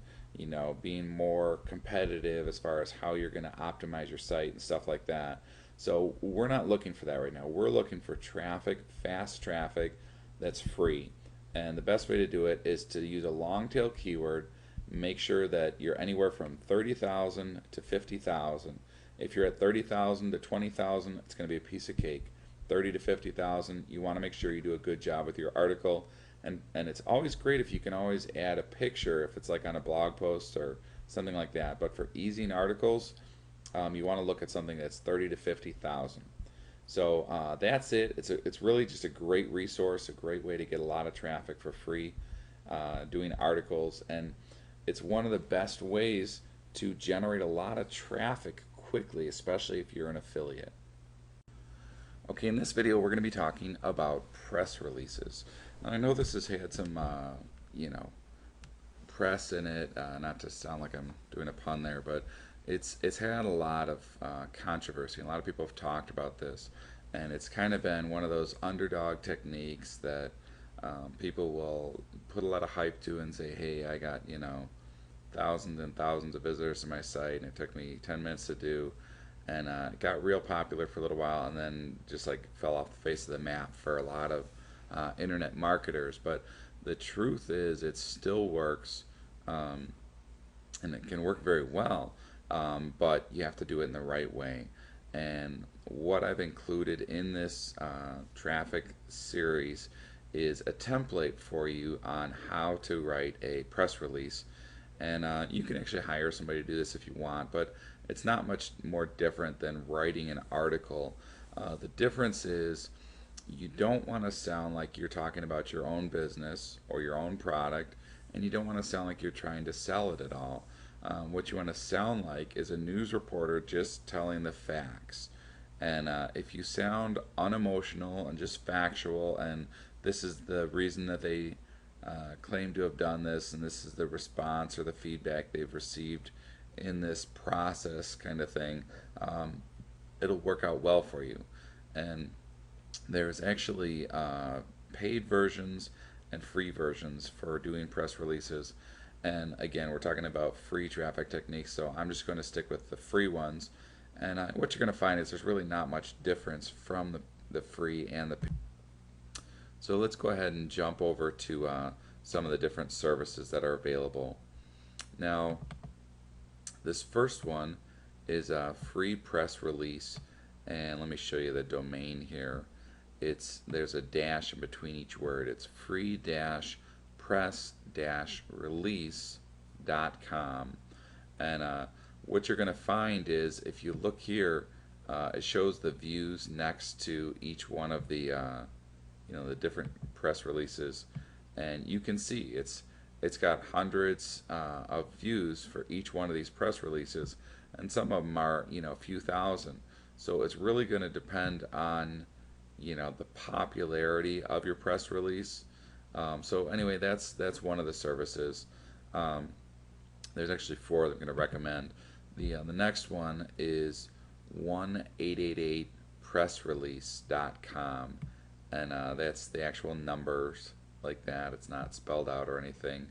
being more competitive as far as how you're going to optimize your site and stuff like that. So we're not looking for that right now. We're looking for traffic, fast traffic that's free. And the best way to do it is to use a long tail keyword. Make sure that you're anywhere from 30,000 to 50,000. If you're at 30,000 to 20,000, it's going to be a piece of cake. 30 to 50,000, you want to make sure you do a good job with your article. And it's always great if you can always add a picture if it's like on a blog post or something like that. But for Ezine Articles, you want to look at something that's 30 to 50,000. So that's it. It's really just a great resource, a great way to get a lot of traffic for free doing articles, and it's one of the best ways to generate a lot of traffic quickly, especially if you're an affiliate. Okay, in this video we're going to be talking about press releases. Now, I know this has had some, press in it, not to sound like I'm doing a pun there, but it's had a lot of controversy. A lot of people have talked about this, and it's kind of been one of those underdog techniques that people will put a lot of hype to and say, hey, I got, thousands and thousands of visitors to my site, and it took me 10 minutes to do, and it got real popular for a little while, and then just like fell off the face of the map for a lot of internet marketers. But the truth is it still works, and it can work very well, but you have to do it in the right way. And what I've included in this traffic series is a template for you on how to write a press release. And you can actually hire somebody to do this if you want, but it's not much more different than writing an article. The difference is you don't want to sound like you're talking about your own business or your own product, and you don't want to sound like you're trying to sell it at all. What you want to sound like is a news reporter just telling the facts. And if you sound unemotional and just factual, and this is the reason that they claim to have done this, and this is the response or the feedback they've received in this process kind of thing, um, it'll work out well for you. And there's actually paid versions and free versions for doing press releases. And again, we're talking about free traffic techniques, so I'm just going to stick with the free ones. And what you're going to find is there's really not much difference from the free and the paid. So let's go ahead and jump over to some of the different services that are available. Now, this first one is a free press release, and let me show you the domain here. There's a dash in between each word. It's free-press-release.com, and what you're going to find is if you look here, it shows the views next to each one of the the different press releases, and you can see it's got hundreds of views for each one of these press releases, and some of them are a few thousand. So it's really going to depend on the popularity of your press release. So anyway, that's one of the services. There's actually four that I'm going to recommend. The next one is 1-888-pressrelease.com, and that's the actual numbers like that. It's not spelled out or anything.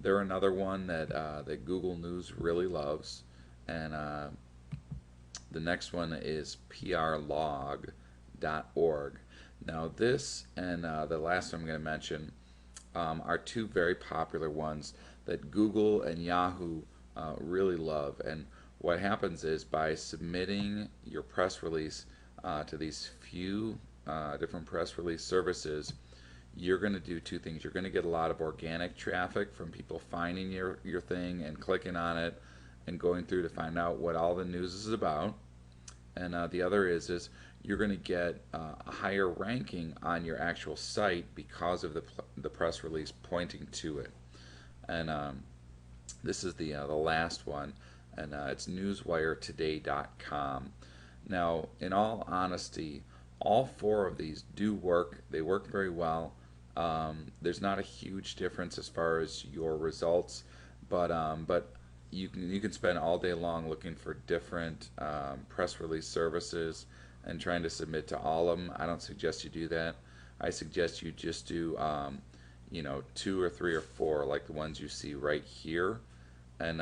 They're another one that Google News really loves, and the next one is prlog.org. Now this and the last one I'm going to mention are two very popular ones that Google and Yahoo really love. And what happens is by submitting your press release to these few different press release services, you're going to do two things. You're going to get a lot of organic traffic from people finding your thing and clicking on it and going through to find out what all the news is about. And the other is you're going to get a higher ranking on your actual site because of the press release pointing to it. And this is the last one, and it's newswiretoday.com. Now, in all honesty, all four of these do work. They work very well. There's not a huge difference as far as your results, but you can spend all day long looking for different press release services and trying to submit to all of them. I don't suggest you do that. I suggest you just do two or three or four, like the ones you see right here. And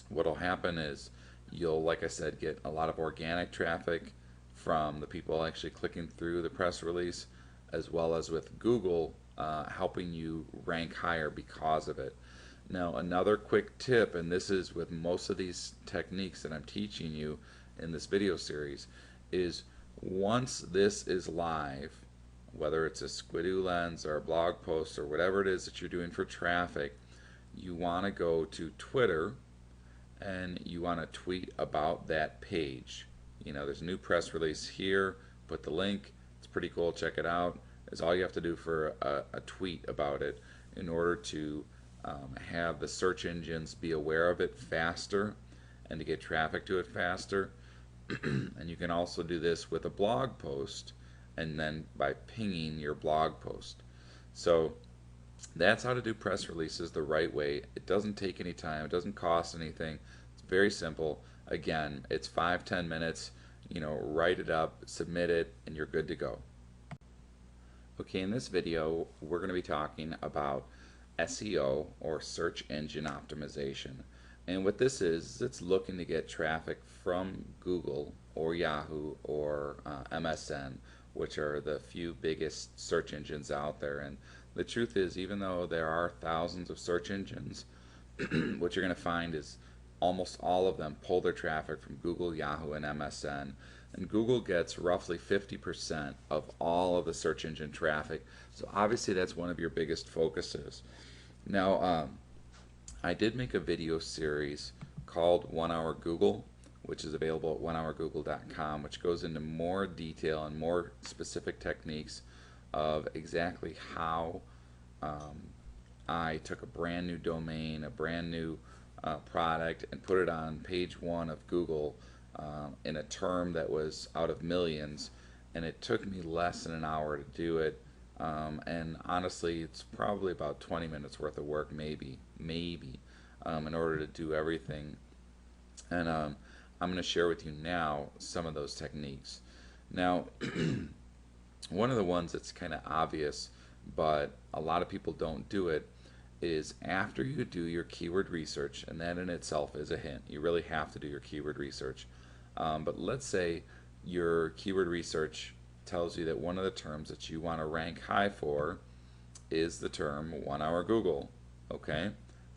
what'll happen is you'll, like I said, get a lot of organic traffic from the people actually clicking through the press release, as well as with Google helping you rank higher because of it. Now, another quick tip, and this is with most of these techniques that I'm teaching you in this video series, is once this is live, whether it's a Squidoo Lens or a blog post or whatever it is that you're doing for traffic, you want to go to Twitter and you want to tweet about that page. There's a new press release here, put the link, it's pretty cool, check it out. It's all you have to do for a tweet about it in order to have the search engines be aware of it faster and to get traffic to it faster. And you can also do this with a blog post, and then by pinging your blog post. So that's how to do press releases the right way. It doesn't take any time, it doesn't cost anything. It's very simple. Again, it's 5-10 minutes. Write it up, submit it, and you're good to go. Okay, in this video we're going to be talking about SEO, or search engine optimization. And what this is, it's looking to get traffic from Google or Yahoo or MSN, which are the few biggest search engines out there. And the truth is, even though there are thousands of search engines, what you're going to find is almost all of them pull their traffic from Google, Yahoo, and MSN. And Google gets roughly 50% of all of the search engine traffic. So obviously that's one of your biggest focuses. Now, I did make a video series called 1 Hour Google, which is available at onehourgoogle.com, which goes into more detail and more specific techniques of exactly how I took a brand new domain, a brand new product, and put it on page 1 of Google in a term that was out of millions, and it took me less than an hour to do it. And honestly, it's probably about 20 minutes worth of work, maybe. in order to do everything. And I'm going to share with you now some of those techniques. Now, one of the ones that's kind of obvious, but a lot of people don't do it, is after you do your keyword research, and that in itself is a hint. You really have to do your keyword research. But let's say your keyword research tells you that one of the terms that you want to rank high for is the term 1 hour Google. Okay?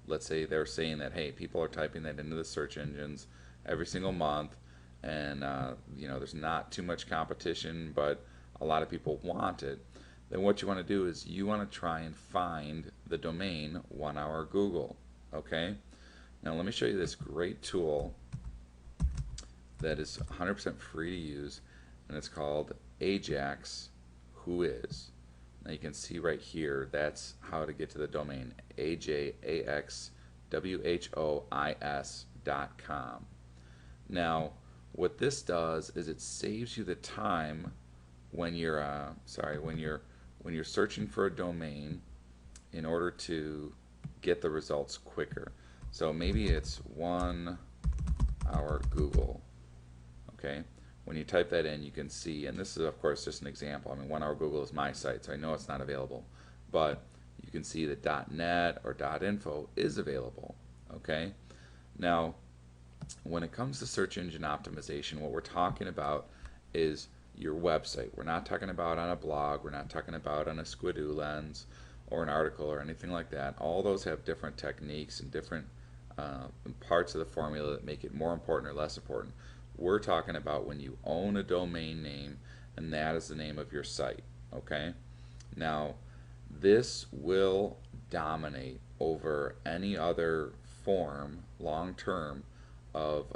Let's say they're saying that, hey, people are typing that into the search engines every single month, and there's not too much competition, but a lot of people want it. Then what you want to do is you want to try and find the domain 1 hour Google. Okay? Now let me show you this great tool that is 100% free to use, and it's called Ajax Whois. Now you can see right here, that's how to get to the domain, AJAXWHOIS.com. Now, what this does is it saves you the time when you're when you're searching for a domain in order to get the results quicker. So maybe it's 1 hour Google. Okay, when you type that in, you can see, and this is of course just an example. I mean, 1 hour Google is my site, so I know it's not available, but you can see that .net or .info is available. Okay, now when it comes to search engine optimization, what we're talking about is your website. We're not talking about on a blog, we're not talking about on a Squidoo lens or an article or anything like that. All those have different techniques and different parts of the formula that make it more important or less important. We're talking about when you own a domain name and that is the name of your site. Okay? Now, this will dominate over any other form long term of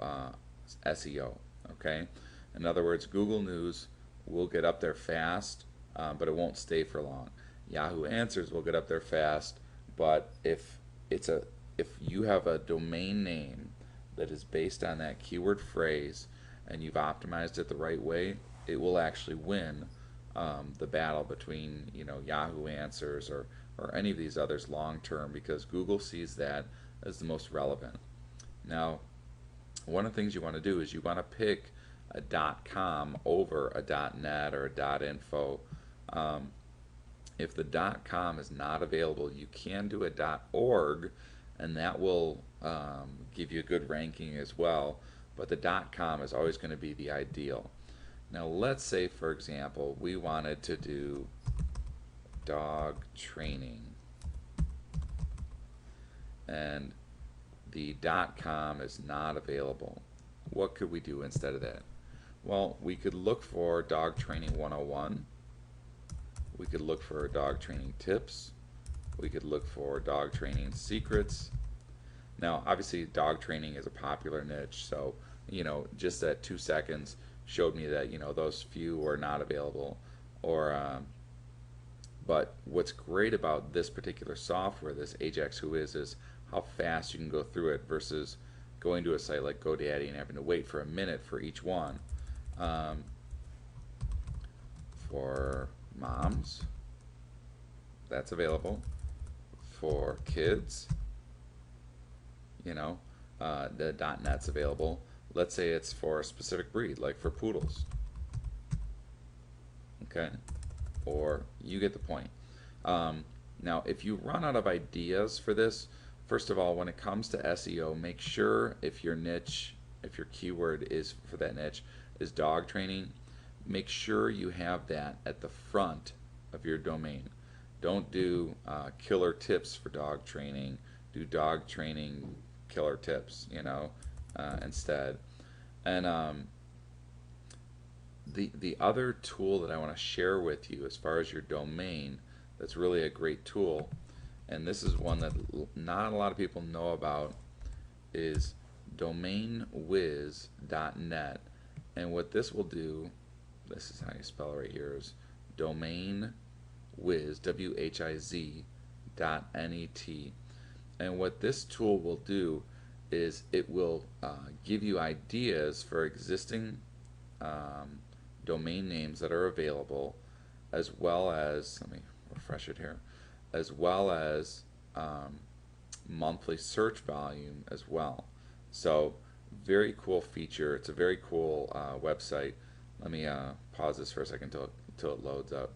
SEO. Okay? In other words, Google News will get up there fast, but it won't stay for long. Yahoo Answers will get up there fast, but if you have a domain name that is based on that keyword phrase and you've optimized it the right way, it will actually win the battle between Yahoo Answers or any of these others long term, because Google sees that as the most relevant. Now, one of the things you want to do is you want to pick a .com over a .net or a .info. If the .com is not available, you can do a .org, and that will give you a good ranking as well. But the .com is always going to be the ideal. Now, let's say, for example, we wanted to do dog training, and the .com is not available. What could we do instead of that? Well, we could look for Dog Training 101. We could look for dog training tips. We could look for dog training secrets. Now, obviously, dog training is a popular niche, so just that 2 seconds showed me that those few were not available. But what's great about this particular software, this Ajax Whois, is how fast you can go through it versus going to a site like GoDaddy and having to wait for a minute for each one. For moms, that's available. For kids, the .net's available. Let's say it's for a specific breed, like for poodles. Okay, or you get the point. Now, if you run out of ideas for this, first of all, when it comes to SEO, make sure if your niche, if your keyword is for that niche is dog training, make sure you have that at the front of your domain. Don't do killer tips for dog training. Do dog training killer tips, instead. And the other tool that I want to share with you as far as your domain that's really a great tool, and this is one that not a lot of people know about, is domainwiz.net. And what this will do, this is how you spell it right here, is domainwiz, WHIZ.net. And what this tool will do is it will give you ideas for existing domain names that are available, as well as, let me refresh it here, as well as monthly search volume as well. So very cool feature. It's a very cool website. Let me pause this for a second until it loads up.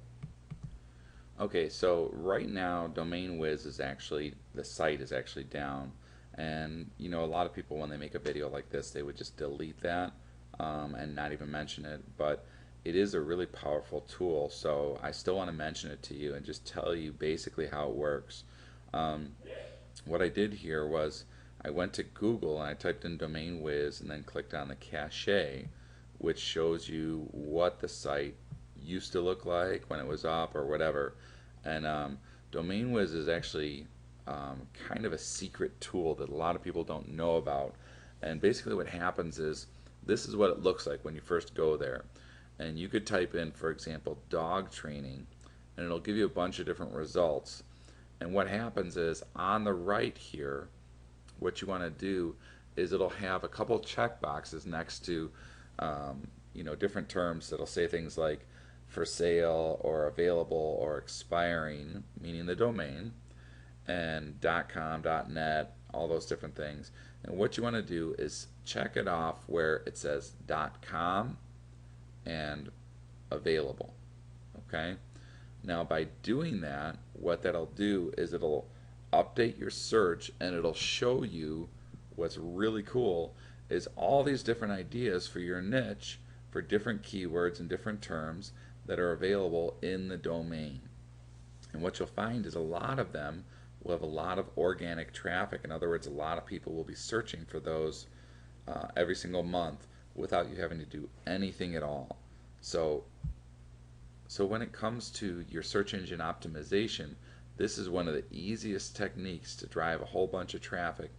Okay, so right now DomainWiz is actually, the site is actually down, and you know, a lot of people when they make a video like this they would just delete that and not even mention it, but it is a really powerful tool, so I still want to mention it to you and just tell you basically how it works. Um, what I did here was I went to Google and I typed in DomainWiz and then clicked on the cache, which shows you what the site used to look like when it was up or whatever. And DomainWiz is actually kind of a secret tool that a lot of people don't know about. And basically what happens is this is what it looks like when you first go there. And you could type in, for example, dog training, and it'll give you a bunch of different results. And what happens is on the right here, what you want to do is it'll have a couple check boxes next to you know, different terms that'll say things like for sale or available or expiring, meaning the domain, and .com, .net, all those different things. And what you want to do is check it off where it says .com and available. Okay? Now by doing that, what that'll do is it'll update your search and it'll show you what's really cool is all these different ideas for your niche for different keywords and different terms that are available in the domain. And what you'll find is a lot of them will have a lot of organic traffic. In other words, a lot of people will be searching for those every single month without you having to do anything at all. So when it comes to your search engine optimization, this is one of the easiest techniques to drive a whole bunch of traffic,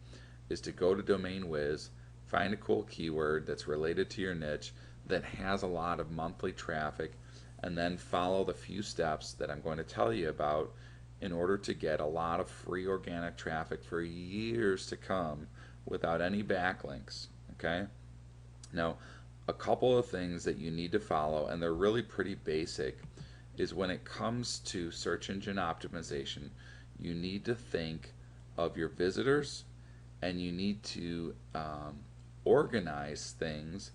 is to go to DomainWiz, find a cool keyword that's related to your niche that has a lot of monthly traffic, and then follow the few steps that I'm going to tell you about in order to get a lot of free organic traffic for years to come without any backlinks. Okay? Now, a couple of things that you need to follow, and they're really pretty basic, is when it comes to search engine optimization, you need to think of your visitors and you need to organize things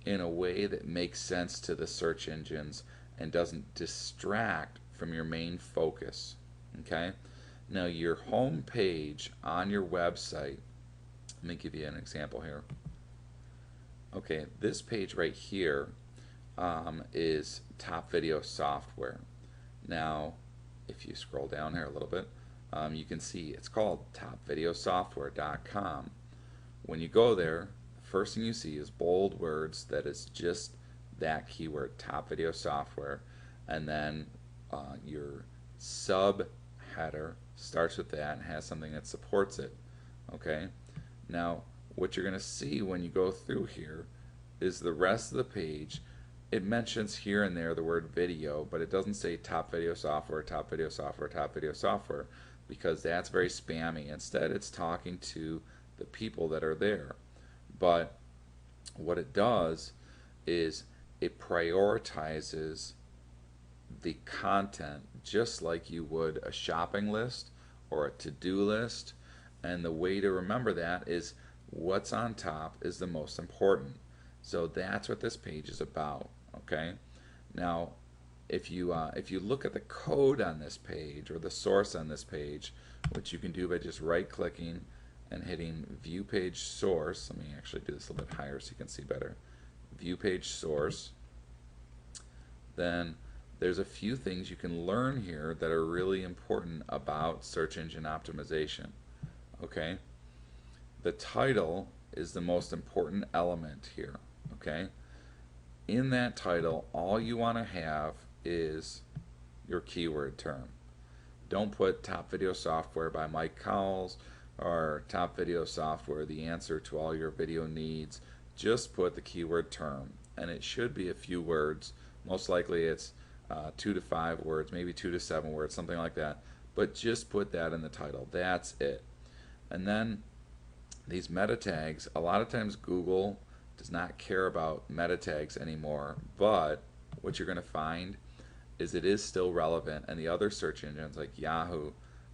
in a way that makes sense to the search engines and doesn't distract from your main focus. Okay? Now your home page on your website, let me give you an example here. Okay, this page right here is Top Video Software. Now, if you scroll down here a little bit, you can see it's called topvideosoftware.com. When you go there, the first thing you see is bold words that is just that keyword, Top Video Software, and then your sub header starts with that and has something that supports it. Okay? Now, what you're going to see when you go through here is the rest of the page. It mentions here and there the word video, but it doesn't say Top Video Software, Top Video Software, Top Video Software, because that's very spammy. Instead, it's talking to the people that are there. But what it does is it prioritizes the content just like you would a shopping list or a to-do list. And the way to remember that is what's on top is the most important. So that's what this page is about. Okay. Now, if you look at the code on this page or the source on this page, which you can do by just right-clicking and hitting View Page Source. Let me actually do this a little bit higher so you can see better. View Page Source. Then there's a few things you can learn here that are really important about search engine optimization. Okay. The title is the most important element here. Okay. In that title, all you want to have is your keyword term. Don't put Top Video Software by Mike Cowles or Top Video Software, the answer to all your video needs. Just put the keyword term, and it should be a few words. Most likely it's 2 to 5 words, maybe 2 to 7 words, something like that. But just put that in the title. That's it. And then these meta tags, a lot of times Google does not care about meta tags anymore, but what you're going to find is it is still relevant, and the other search engines like Yahoo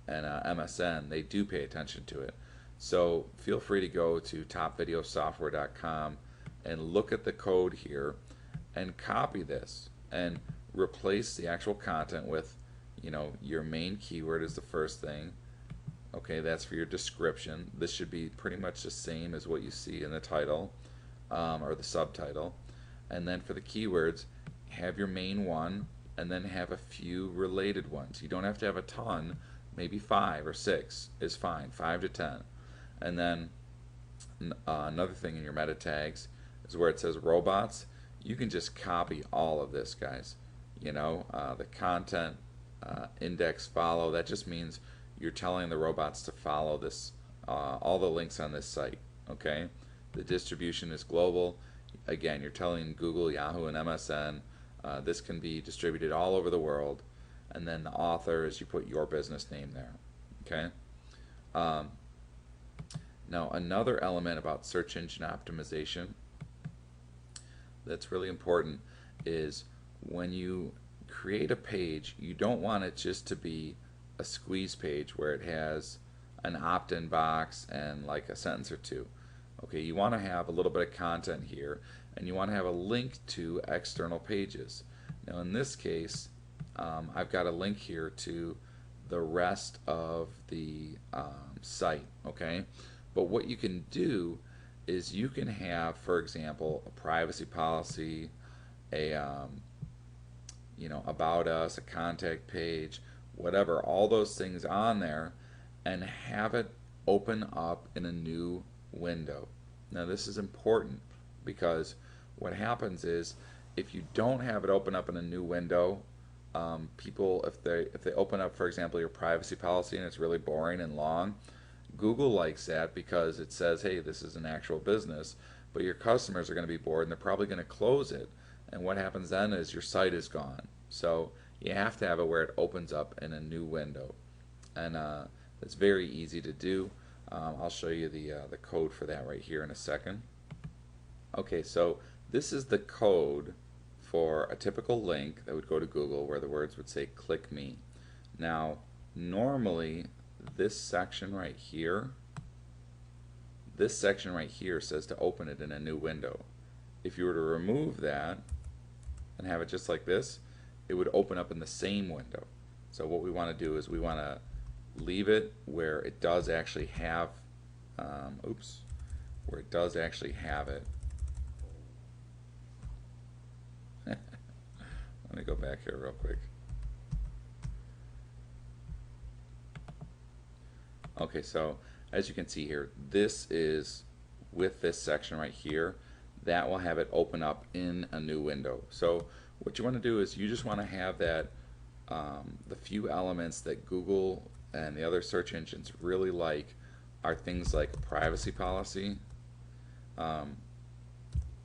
and MSN, they do pay attention to it. So feel free to go to topvideosoftware.com and look at the code here and copy this and replace the actual content with, your main keyword is the first thing. Okay, that's for your description. This should be pretty much the same as what you see in the title or the subtitle. And then for the keywords, have your main one and then have a few related ones. You don't have to have a ton, maybe 5 or 6 is fine, 5 to 10. And then another thing in your meta tags is where it says robots. You can just copy all of this, guys. The content index follow, that just means you're telling the robots to follow this, all the links on this site. Okay, the distribution is global. Again, you're telling Google, Yahoo, and MSN this can be distributed all over the world. And then the author is you put your business name there. Okay. Now another element about search engine optimization that's really important is when you create a page, you don't want it just to be a squeeze page where it has an opt-in box and like a sentence or two. Okay, you want to have a little bit of content here, and you want to have a link to external pages. Now in this case, I've got a link here to the rest of the site. Okay, but what you can do is you can have, for example, a privacy policy, a about us, a contact page, whatever, all those things on there, and have it open up in a new window. Now this is important because what happens is if you don't have it open up in a new window, people, if they open up, for example, your privacy policy and it's really boring and long, Google likes that because it says, hey, this is an actual business, but your customers are going to be bored and they're probably going to close it. And what happens then is your site is gone. So you have to have it where it opens up in a new window. And it's very easy to do. I'll show you the code for that right here in a second. Okay, so this is the code for a typical link that would go to Google where the words would say click me. Now normally this section right here says to open it in a new window. If you were to remove that and have it just like this, it would open up in the same window. So what we want to do is we want to leave it where it does actually have where it does actually have it. Let me go back here real quick. Okay, so as you can see here, this is with this section right here, that will have it open up in a new window. So what you want to do is you just want to have that the few elements that Google and the other search engines really like are things like a privacy policy,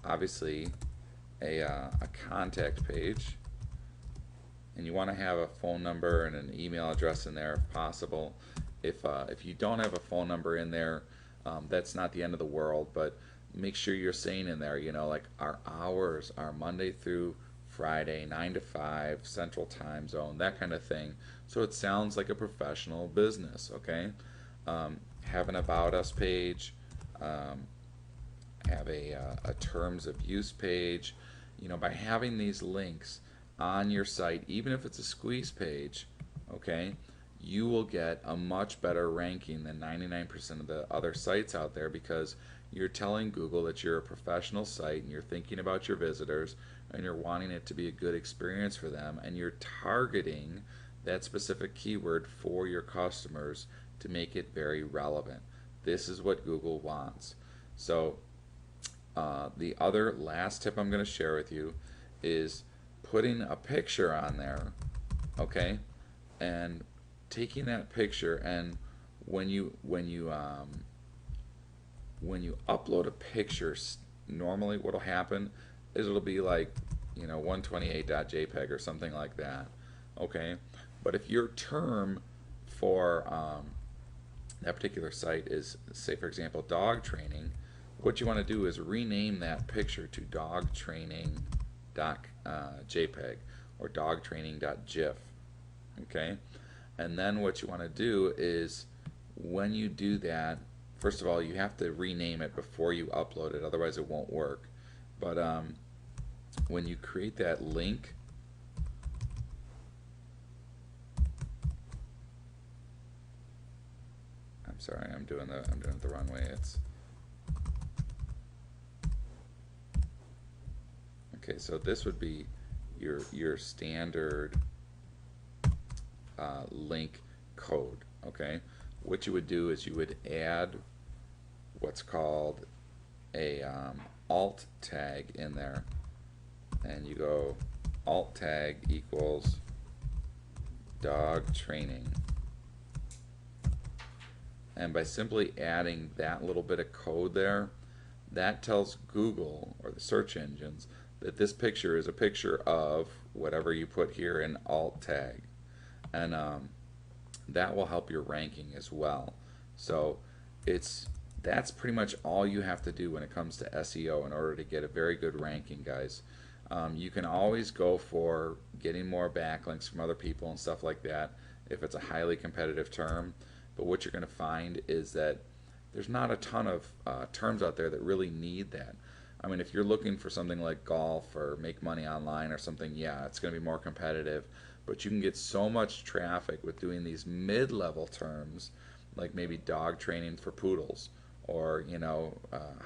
obviously a contact page, and you want to have a phone number and an email address in there if possible. If you don't have a phone number in there, that's not the end of the world, but make sure you're saying in there, like our hours are Monday through Friday, 9 to 5, Central Time Zone, that kind of thing. So it sounds like a professional business, okay? Have an About Us page, have a Terms of Use page. By having these links on your site, even if it's a squeeze page, okay, you will get a much better ranking than 99% of the other sites out there because you're telling Google that you're a professional site and you're thinking about your visitors and you're wanting it to be a good experience for them, and you're targeting that specific keyword for your customers to make it very relevant. This is what Google wants. So the other last tip I'm going to share with you is putting a picture on there, okay, and taking that picture, and when you upload a picture, normally what'll happen is it'll be like 128.jpg or something like that, okay? But if your term for that particular site is, say for example, dog training, what you want to do is rename that picture to dogtraining.jpg or dogtraining.gif, okay? And then what you want to do is when you do that, first of all, you have to rename it before you upload it, otherwise it won't work. But when you create that link, I'm sorry, I'm doing it the wrong way. It's okay. So this would be your standard link code. Okay, what you would do is you would add what's called a alt tag in there, and you go alt tag equals dog training. And by simply adding that little bit of code there, that tells Google or the search engines that this picture is a picture of whatever you put here in alt tag. And that will help your ranking as well. So that's pretty much all you have to do when it comes to SEO in order to get a very good ranking, guys. You can always go for getting more backlinks from other people and stuff like that if it's a highly competitive term. But what you're going to find is that there's not a ton of terms out there that really need that. I mean, if you're looking for something like golf or make money online or something, yeah, it's going to be more competitive. But you can get so much traffic with doing these mid-level terms, like maybe dog training for poodles, or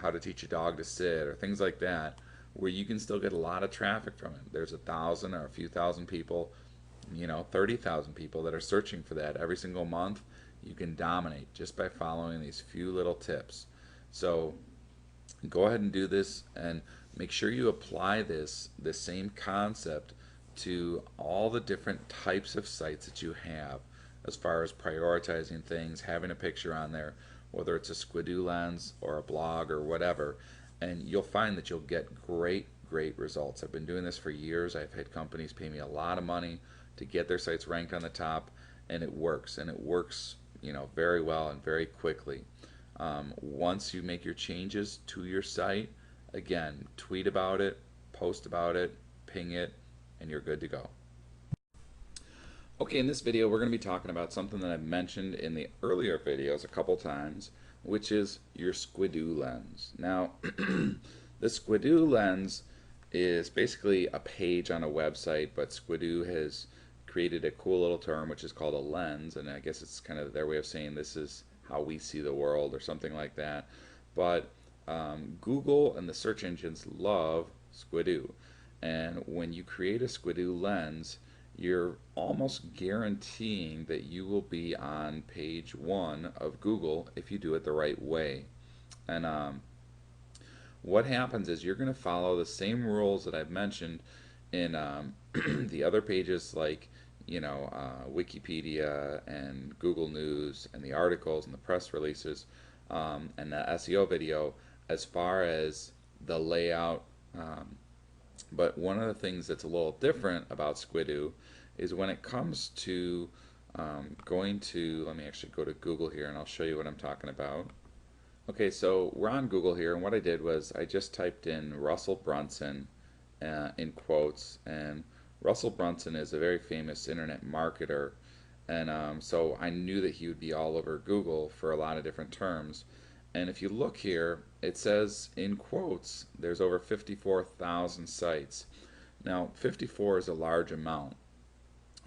how to teach a dog to sit, or things like that, where you can still get a lot of traffic from it. There's 1,000 or a few thousand people, 30,000 people that are searching for that every single month. You can dominate just by following these few little tips. So go ahead and do this, and make sure you apply this same concept to all the different types of sites that you have, as far as prioritizing things, having a picture on there, whether it's a Squidoo lens or a blog or whatever, and you'll find that you'll get great results. I've been doing this for years. I've had companies pay me a lot of money to get their sites ranked on the top, and it works, very well and very quickly. Once you make your changes to your site, again, tweet about it, post about it, ping it, and you're good to go. Okay, in this video we're going to be talking about something that I've mentioned in the earlier videos a couple times, which is your Squidoo lens. Now, the Squidoo lens is basically a page on a website, but Squidoo has created a cool little term which is called a lens, and I guess it's kind of their way of saying this is how we see the world or something like that. But Google and the search engines love Squidoo, and when you create a Squidoo lens, you're almost guaranteeing that you will be on page 1 of Google if you do it the right way. And what happens is you're going to follow the same rules that I've mentioned in the other pages, like Wikipedia and Google News and the articles and the press releases, and the SEO video, as far as the layout. But one of the things that's a little different about Squidoo is when it comes to let me actually go to Google here and I'll show you what I'm talking about. Okay, so we're on Google here, and what I did was I just typed in Russell Brunson in quotes, and Russell Brunson is a very famous internet marketer, and so I knew that he would be all over Google for a lot of different terms. And if you look here, it says in quotes there's over 54,000 sites. Now 54 is a large amount.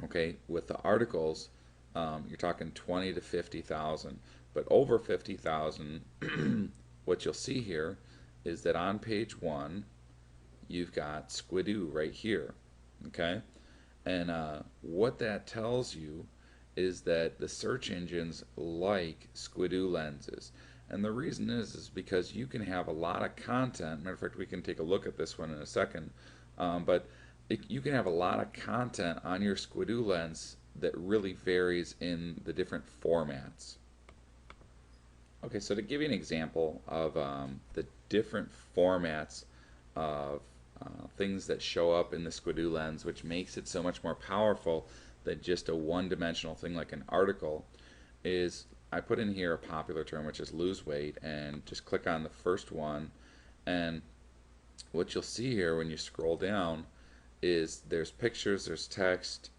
Okay, with the articles, you're talking 20 to 50,000, but over 50,000. What you'll see here is that on page 1 you've got Squidoo right here. Okay, and what that tells you is that the search engines like Squidoo lenses, and the reason is because you can have a lot of content. Matter of fact, we can take a look at this one in a second, but you can have a lot of content on your Squidoo lens that really varies in the different formats. Okay, so to give you an example of the different formats of things that show up in the Squidoo lens, which makes it so much more powerful than just a one-dimensional thing like an article, is I put in here a popular term, which is lose weight, and just click on the first one, and what you'll see here when you scroll down is there's pictures, there's text,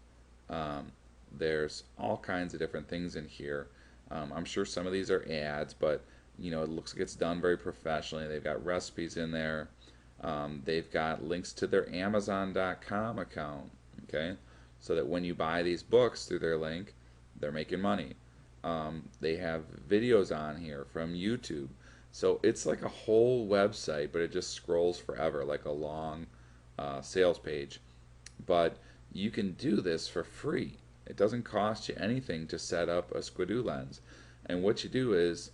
there's all kinds of different things in here. I'm sure some of these are ads, but it looks like it's done very professionally. They've got recipes in there. They've got links to their Amazon.com account, okay? So that when you buy these books through their link, they're making money. They have videos on here from YouTube. So it's like a whole website, but it just scrolls forever, like a long sales page. But you can do this for free. It doesn't cost you anything to set up a Squidoo lens. And what you do is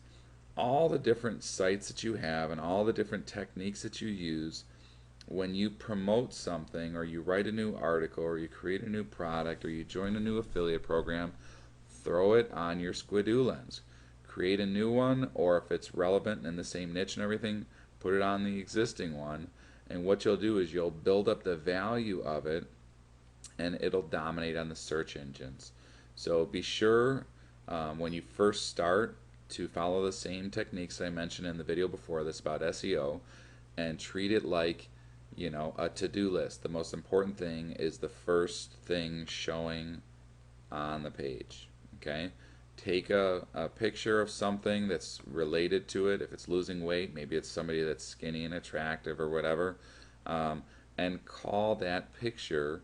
all the different sites that you have and all the different techniques that you use when you promote something or you write a new article or you create a new product or you join a new affiliate program, throw it on your Squidoo lens. Create a new one, or if it's relevant and in the same niche and everything, put it on the existing one. And what you'll do is you'll build up the value of it and it'll dominate on the search engines. So be sure when you first start to follow the same techniques I mentioned in the video before this about SEO and treat it like a to-do list. The most important thing is the first thing showing on the page. Okay, take a picture of something that's related to it. If it's losing weight, maybe it's somebody that's skinny and attractive or whatever, and call that picture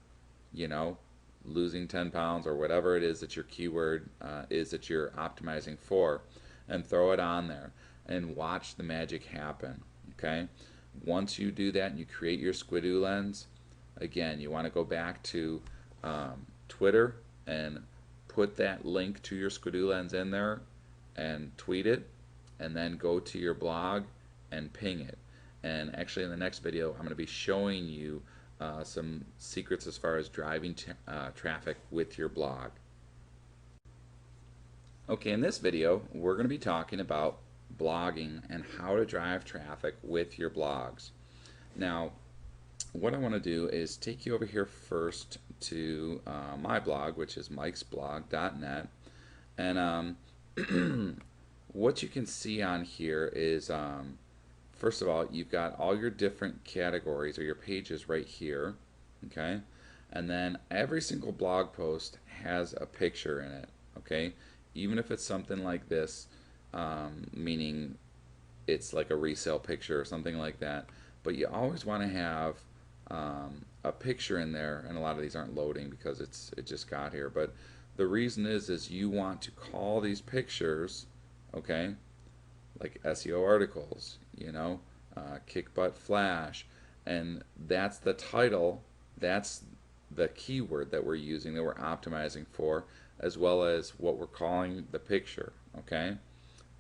losing 10 pounds or whatever it is that your keyword is that you're optimizing for, and throw it on there and watch the magic happen. Okay, once you do that and you create your Squidoo lens, again, you want to go back to Twitter and put that link to your Squidoo lens in there and tweet it, and then go to your blog and ping it. And actually in the next video I'm going to be showing you some secrets as far as driving traffic with your blog. Okay, in this video we're going to be talking about blogging and how to drive traffic with your blogs. Now, what I want to do is take you over here first to my blog, which is mikesblog.net, and what you can see on here is first of all, you've got all your different categories or your pages right here, okay? And then every single blog post has a picture in it, okay? Even if it's something like this, meaning it's like a resale picture or something like that, but you always want to have a picture in there, and a lot of these aren't loading because it just got here, but the reason is you want to call these pictures, okay, like SEO articles, kick butt flash, and that's the title, that's the keyword that we're using, that we're optimizing for, as well as what we're calling the picture. Okay,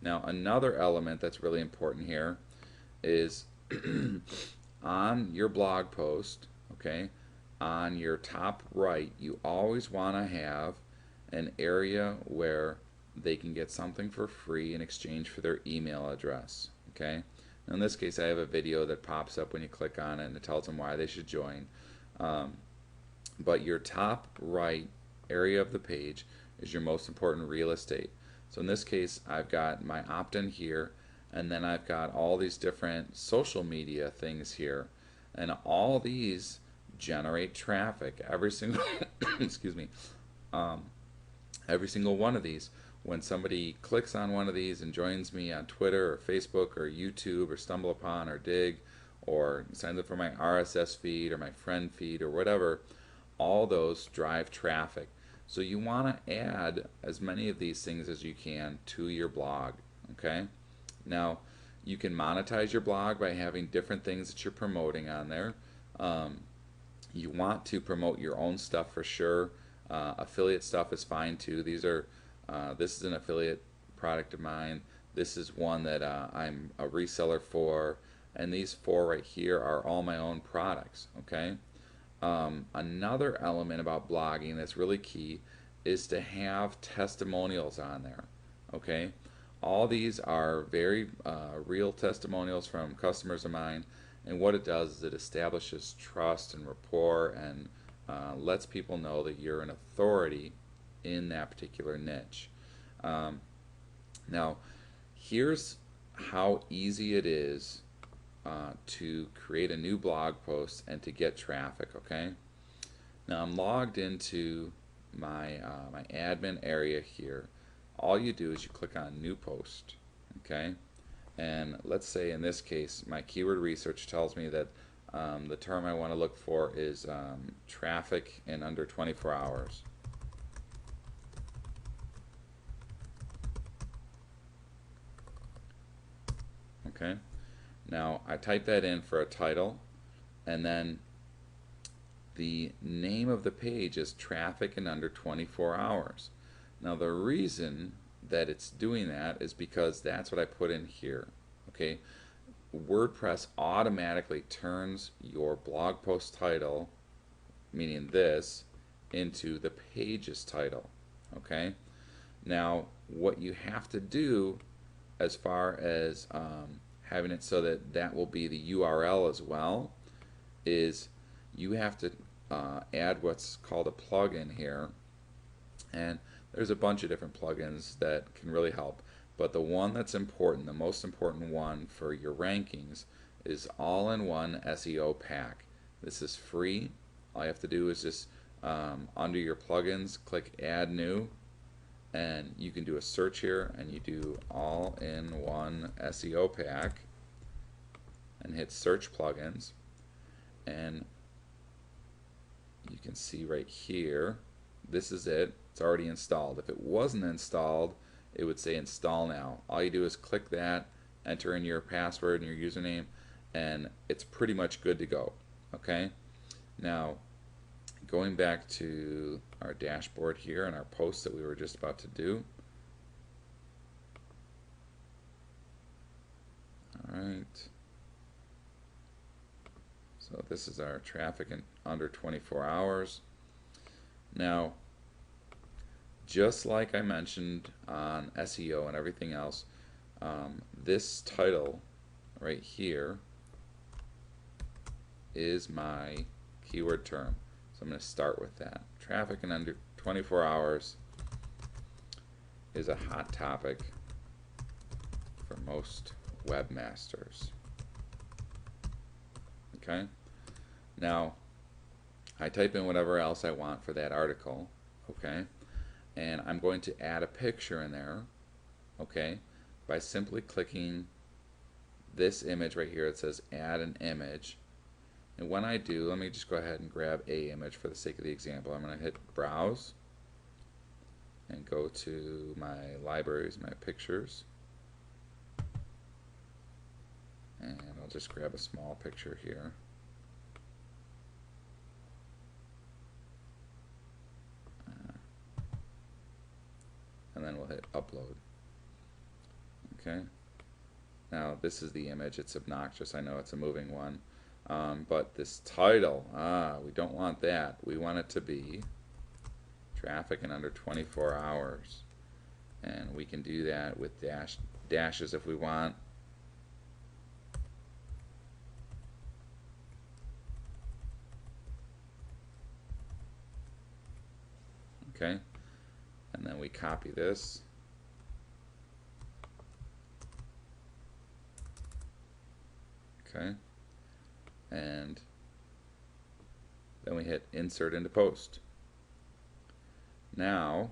now another element that's really important here is on your blog post, okay, on your top right, you always want to have an area where they can get something for free in exchange for their email address. Okay, now in this case I have a video that pops up when you click on it and it tells them why they should join, but your top right area of the page is your most important real estate. So in this case I've got my opt-in here, and then I've got all these different social media things here, and all these generate traffic. Every single excuse me, every single one of these, when somebody clicks on one of these and joins me on Twitter or Facebook or YouTube or StumbleUpon or Dig, or signs up for my RSS feed or my friend feed or whatever, all those drive traffic. So you want to add as many of these things as you can to your blog. Okay, now you can monetize your blog by having different things that you're promoting on there. You want to promote your own stuff for sure. Affiliate stuff is fine too. These are this is an affiliate product of mine. This is one that I'm a reseller for, and these four right here are all my own products. Okay, another element about blogging that's really key is to have testimonials on there. Okay, all these are very real testimonials from customers of mine, and what it does is it establishes trust and rapport and lets people know that you're an authority in that particular niche. Now, here's how easy it is to create a new blog post and to get traffic. Okay, now I'm logged into my admin area here, all you do is you click on New Post, okay? And let's say in this case, my keyword research tells me that the term I want to look for is traffic in under 24 hours. Okay, now I type that in for a title, and then the name of the page is traffic in under 24 hours. Now the reason that it's doing that is because that's what I put in here. Okay, WordPress automatically turns your blog post title, meaning this, into the page's title. Okay, now what you have to do as far as having it so that that will be the URL as well is you have to add what's called a plugin here, and there's a bunch of different plugins that can really help, but the one that's important, the most important one for your rankings, is All-in-One SEO Pack. This is free. All you have to do is just under your plugins click Add New, and you can do a search here, and you do All-in-One SEO Pack and hit Search Plugins, and you can see right here, this is it. It's already installed. If it wasn't installed, it would say install now. All you do is click that, enter in your password and your username, and it's pretty much good to go. Okay, now going back to our dashboard here and our post that we were just about to do. Alright, so this is our traffic in under 24 hours. Now, just like I mentioned on SEO and everything else, this title right here is my keyword term. So I'm going to start with that. Traffic in under 24 hours is a hot topic for most webmasters. Okay? Now, I type in whatever else I want for that article, okay? And I'm going to add a picture in there, okay? By simply clicking this image right here. It says add an image. And when I do, let me just go ahead and grab a image for the sake of the example. I'm going to hit browse and go to my libraries, my pictures, and I'll just grab a small picture here. And then we'll hit upload. Okay, now this is the image. It's obnoxious, I know it's a moving one, but this title, we don't want that. We want it to be traffic in under 24 hours, and we can do that with dashes if we want. Okay, and then we copy this, okay, and then we hit insert into post. Now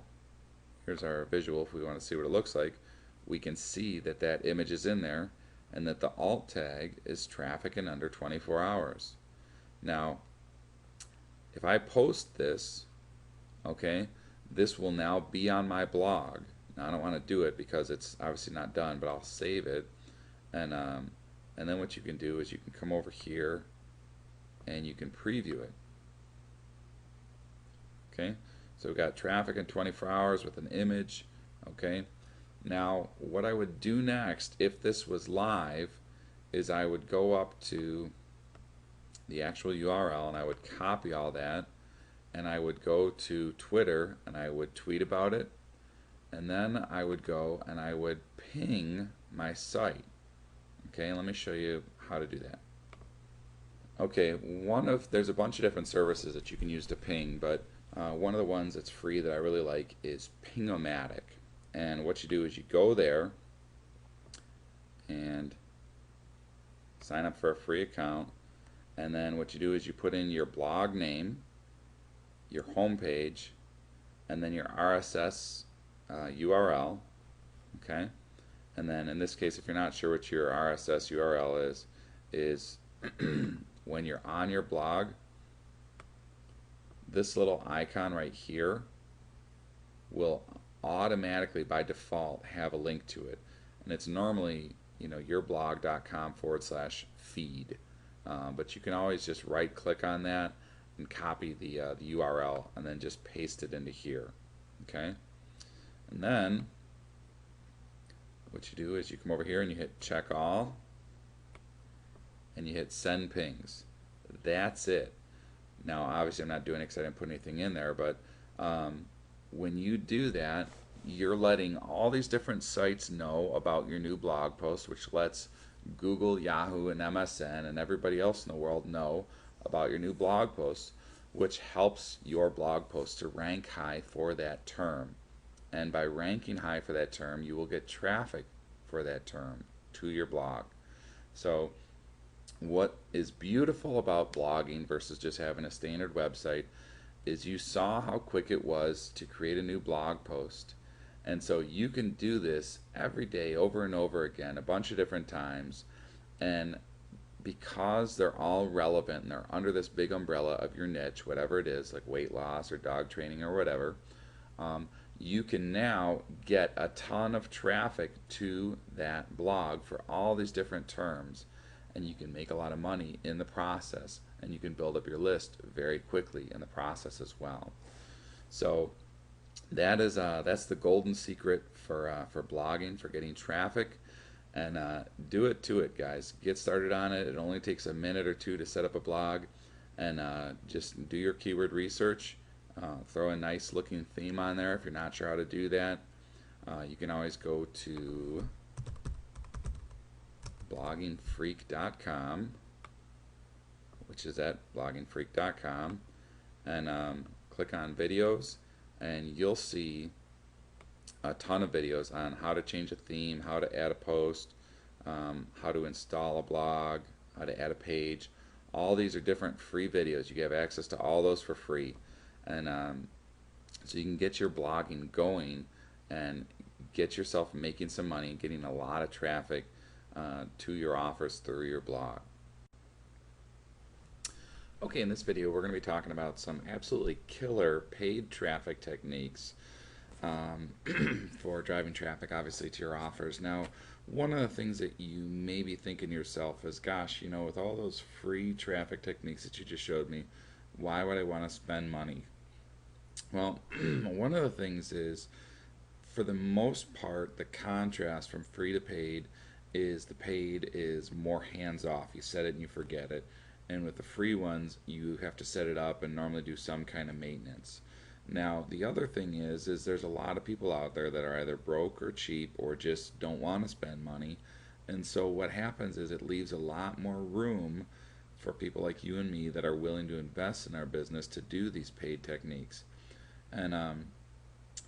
here's our visual. If we want to see what it looks like, we can see that that image is in there and that the alt tag is traffic in under 24 hours. Now if I post this, okay, this will now be on my blog. Now I don't want to do it because it's obviously not done, but I'll save it, and then what you can do is you can come over here and you can preview it. Okay, so we've got traffic in 24 hours with an image. Okay, now what I would do next if this was live is I would go up to the actual URL and I would copy all that, and I would go to Twitter and I would tweet about it, and then I would go and I would ping my site. Okay, let me show you how to do that. Okay, there's a bunch of different services that you can use to ping, but one of the ones that's free that I really like is Ping-O-Matic. And what you do is you go there and sign up for a free account, and then what you do is you put in your blog name, your home page, and then your RSS URL, okay? And then in this case, if you're not sure what your RSS URL is when you're on your blog, this little icon right here will automatically by default have a link to it, and it's normally yourblog.com/feed, but you can always just right click on that and copy the URL and then just paste it into here, okay? And then what you do is you come over here and you hit check all and you hit send pings. That's it. Now obviously I'm not doing it because I didn't put anything in there, but when you do that, you're letting all these different sites know about your new blog post, which lets Google, Yahoo, and MSN and everybody else in the world know about your new blog post, which helps your blog post to rank high for that term. And by ranking high for that term, you will get traffic for that term to your blog. So what is beautiful about blogging versus just having a standard website is you saw how quick it was to create a new blog post. And so you can do this every day over and over again, a bunch of different times. And because they're all relevant and they're under this big umbrella of your niche, whatever it is, like weight loss or dog training or whatever, you can now get a ton of traffic to that blog for all these different terms, and you can make a lot of money in the process, and you can build up your list very quickly in the process as well. So that's the golden secret for blogging, for getting traffic, and do it to it, guys. Get started on it. It only takes a minute or two to set up a blog, and just do your keyword research. Throw a nice looking theme on there. If you're not sure how to do that, you can always go to bloggingfreak.com, which is at bloggingfreak.com, and click on videos, and you'll see a ton of videos on how to change a theme, how to add a post, how to install a blog, how to add a page. All these are different free videos. You have access to all those for free, and so you can get your blogging going and get yourself making some money and getting a lot of traffic to your offers through your blog. Okay, in this video we're going to be talking about some absolutely killer paid traffic techniques for driving traffic, obviously, to your offers. Now, one of the things that you may be thinking to yourself is, gosh, with all those free traffic techniques that you just showed me, why would I want to spend money? Well, one of the things is, for the most part, the contrast from free to paid is the paid is more hands-off. You set it and you forget it. And with the free ones, you have to set it up and normally do some kind of maintenance. Now, the other thing is there's a lot of people out there that are either broke or cheap or just don't want to spend money. And so what happens is it leaves a lot more room for people like you and me that are willing to invest in our business to do these paid techniques. And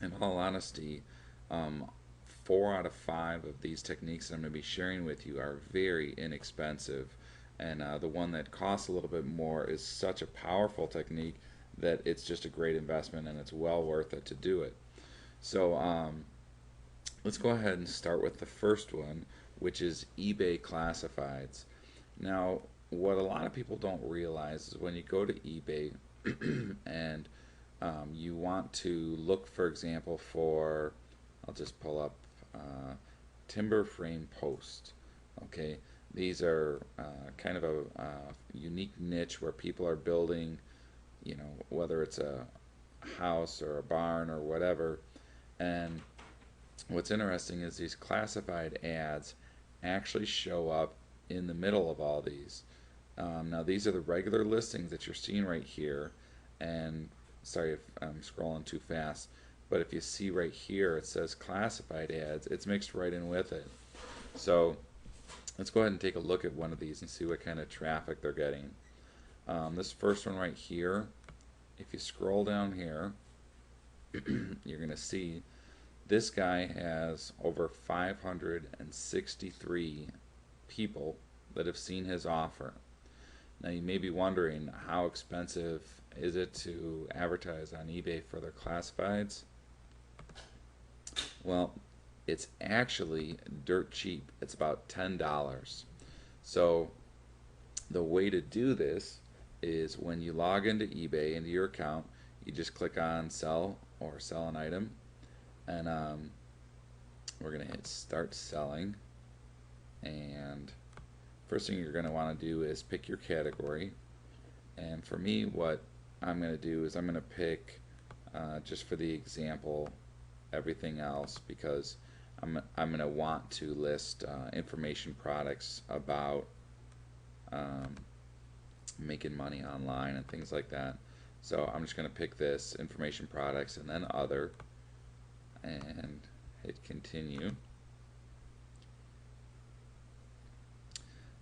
in all honesty, 4 out of 5 of these techniques that I'm going to be sharing with you are very inexpensive. And the one that costs a little bit more is such a powerful technique that it's just a great investment, and it's well worth it to do it. So let's go ahead and start with the first one, which is eBay classifieds. Now, what a lot of people don't realize is when you go to eBay and you want to look, for example, for, I'll just pull up timber frame post. Okay, these are kind of a unique niche where people are building, whether it's a house or a barn or whatever. And what's interesting is these classified ads actually show up in the middle of all these. Now these are the regular listings that you're seeing right here, and sorry if I'm scrolling too fast, but if you see right here it says classified ads, it's mixed right in with it. So let's go ahead and take a look at one of these and see what kind of traffic they're getting. This first one right here, if you scroll down here, you're going to see this guy has over 563 people that have seen his offer. Now you may be wondering, how expensive is it to advertise on eBay for their classifieds? Well, it's actually dirt cheap. It's about $10. So the way to do this is when you log into eBay, into your account, you just click on sell or sell an item, and we're going to hit start selling. And first thing you're going to want to do is pick your category. And for me, what I'm going to do is I'm going to pick, just for the example, everything else, because I'm going to want to list information products about making money online and things like that. So I'm just going to pick this information products and then other, and hit continue.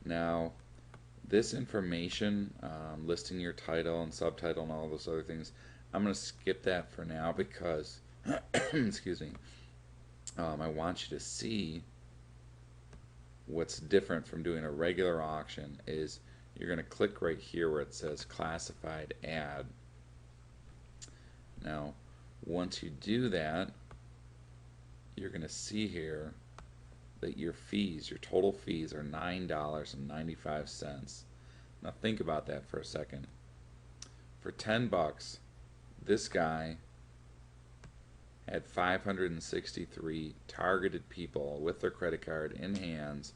Now this information, listing your title and subtitle and all those other things, I'm going to skip that for now because excuse me, I want you to see what's different from doing a regular auction. Is you're going to click right here where it says classified ad. Now once you do that, you're going to see here that your fees, your total fees, are $9.95. Now think about that for a second. For 10 bucks, this guy had 563 targeted people with their credit card in hands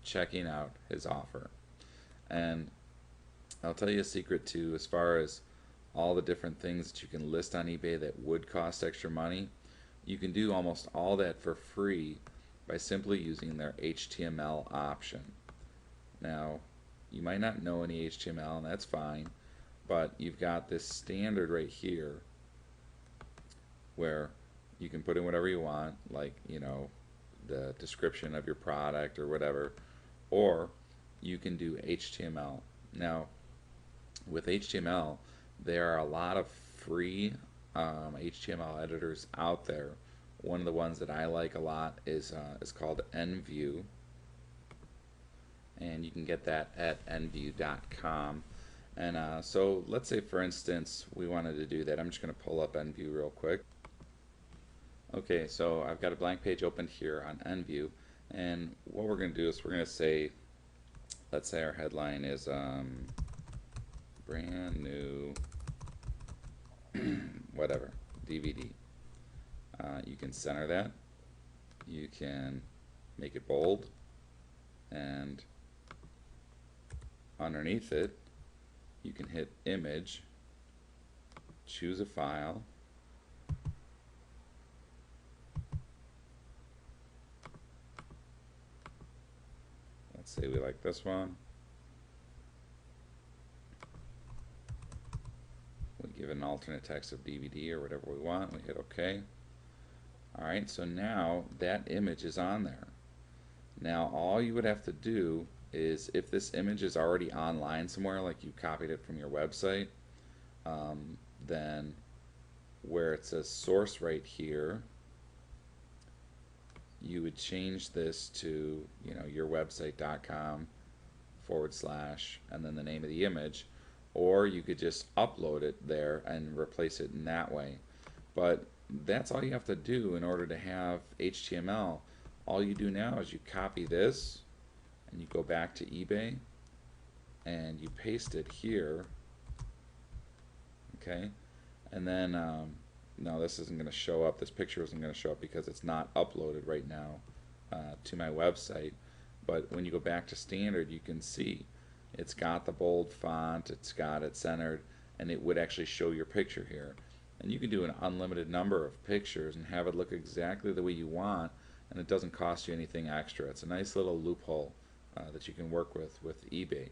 checking out his offer. And I'll tell you a secret too, as far as all the different things that you can list on eBay that would cost extra money. You can do almost all that for free by simply using their HTML option. Now, you might not know any HTML, and that's fine, but you've got this standard right here where you can put in whatever you want, like, the description of your product or whatever, or you can do HTML. Now, with HTML, there are a lot of free HTML editors out there. One of the ones that I like a lot is called NView, and you can get that at nview.com. And so let's say, for instance, we wanted to do that. I'm just going to pull up NView real quick. Okay, so I've got a blank page opened here on NView, and what we're going to do is we're going to say, let's say our headline is brand new whatever DVD. You can center that, you can make it bold, and underneath it you can hit image, choose a file, let's say we like this one. We give it an alternate text of DVD or whatever we want. We hit OK. Alright, so now that image is on there. Now all you would have to do is, if this image is already online somewhere, like you copied it from your website, then where it says source right here, you would change this to yourwebsite.com / and then the name of the image, or you could just upload it there and replace it in that way. But that's all you have to do in order to have HTML. All you do now is you copy this and you go back to eBay and you paste it here, okay? And then no, this isn't going to show up, this picture isn't going to show up because it's not uploaded right now to my website. But when you go back to standard, you can see it's got the bold font, it's got it centered, and it would actually show your picture here. And you can do an unlimited number of pictures and have it look exactly the way you want, and it doesn't cost you anything extra. It's a nice little loophole that you can work with eBay.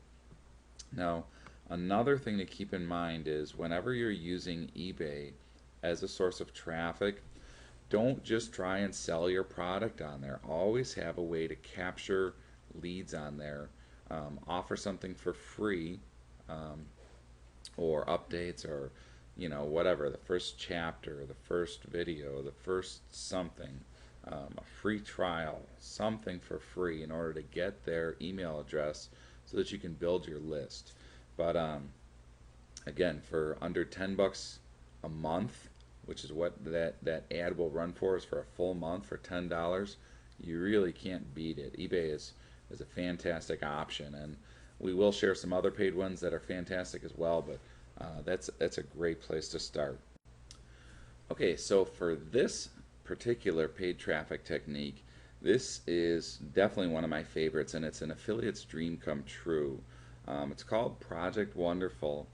Now, another thing to keep in mind is whenever you're using eBay as a source of traffic, don't just try and sell your product on there. Always have a way to capture leads on there. Offer something for free, or updates, or whatever, the first chapter, the first video, the first something, a free trial, something for free in order to get their email address so that you can build your list. But again, for under 10 bucks a month, which is what that ad will run for, is for a full month for $10. You really can't beat it. eBay is a fantastic option, and we will share some other paid ones that are fantastic as well. But that's a great place to start. Okay, so for this particular paid traffic technique, this is definitely one of my favorites, and it's an affiliate's dream come true. It's called Project Wonderful,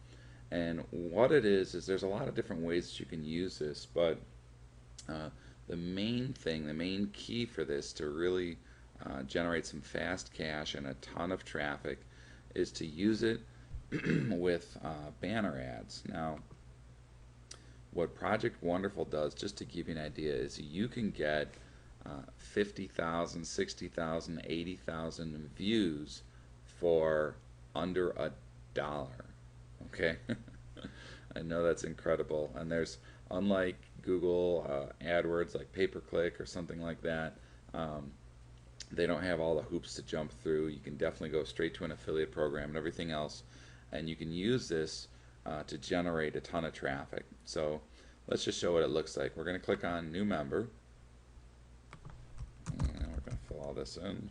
and what it is there's a lot of different ways that you can use this, but uh, the main thing, the main key for this to really generate some fast cash and a ton of traffic is to use it with banner ads. Now, what Project Wonderful does, just to give you an idea, is you can get 50,000, 60,000, 80,000 views for under $1. Okay? I know that's incredible. And there's, unlike Google AdWords, like pay-per-click or something like that, they don't have all the hoops to jump through. You can definitely go straight to an affiliate program and everything else. And you can use this to generate a ton of traffic. So let's just show what it looks like. We're going to click on New Member. And we're going to fill all this in.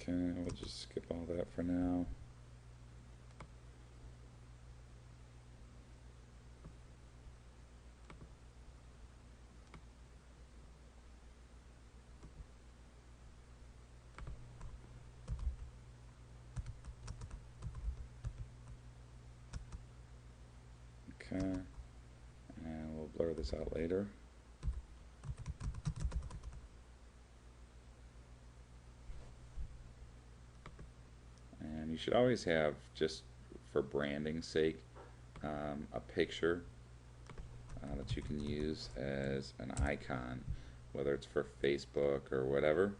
Okay, we'll just skip all that for now. Okay, and we'll blur this out later. And you should always have, just for branding's sake, a picture that you can use as an icon, whether it's for Facebook or whatever.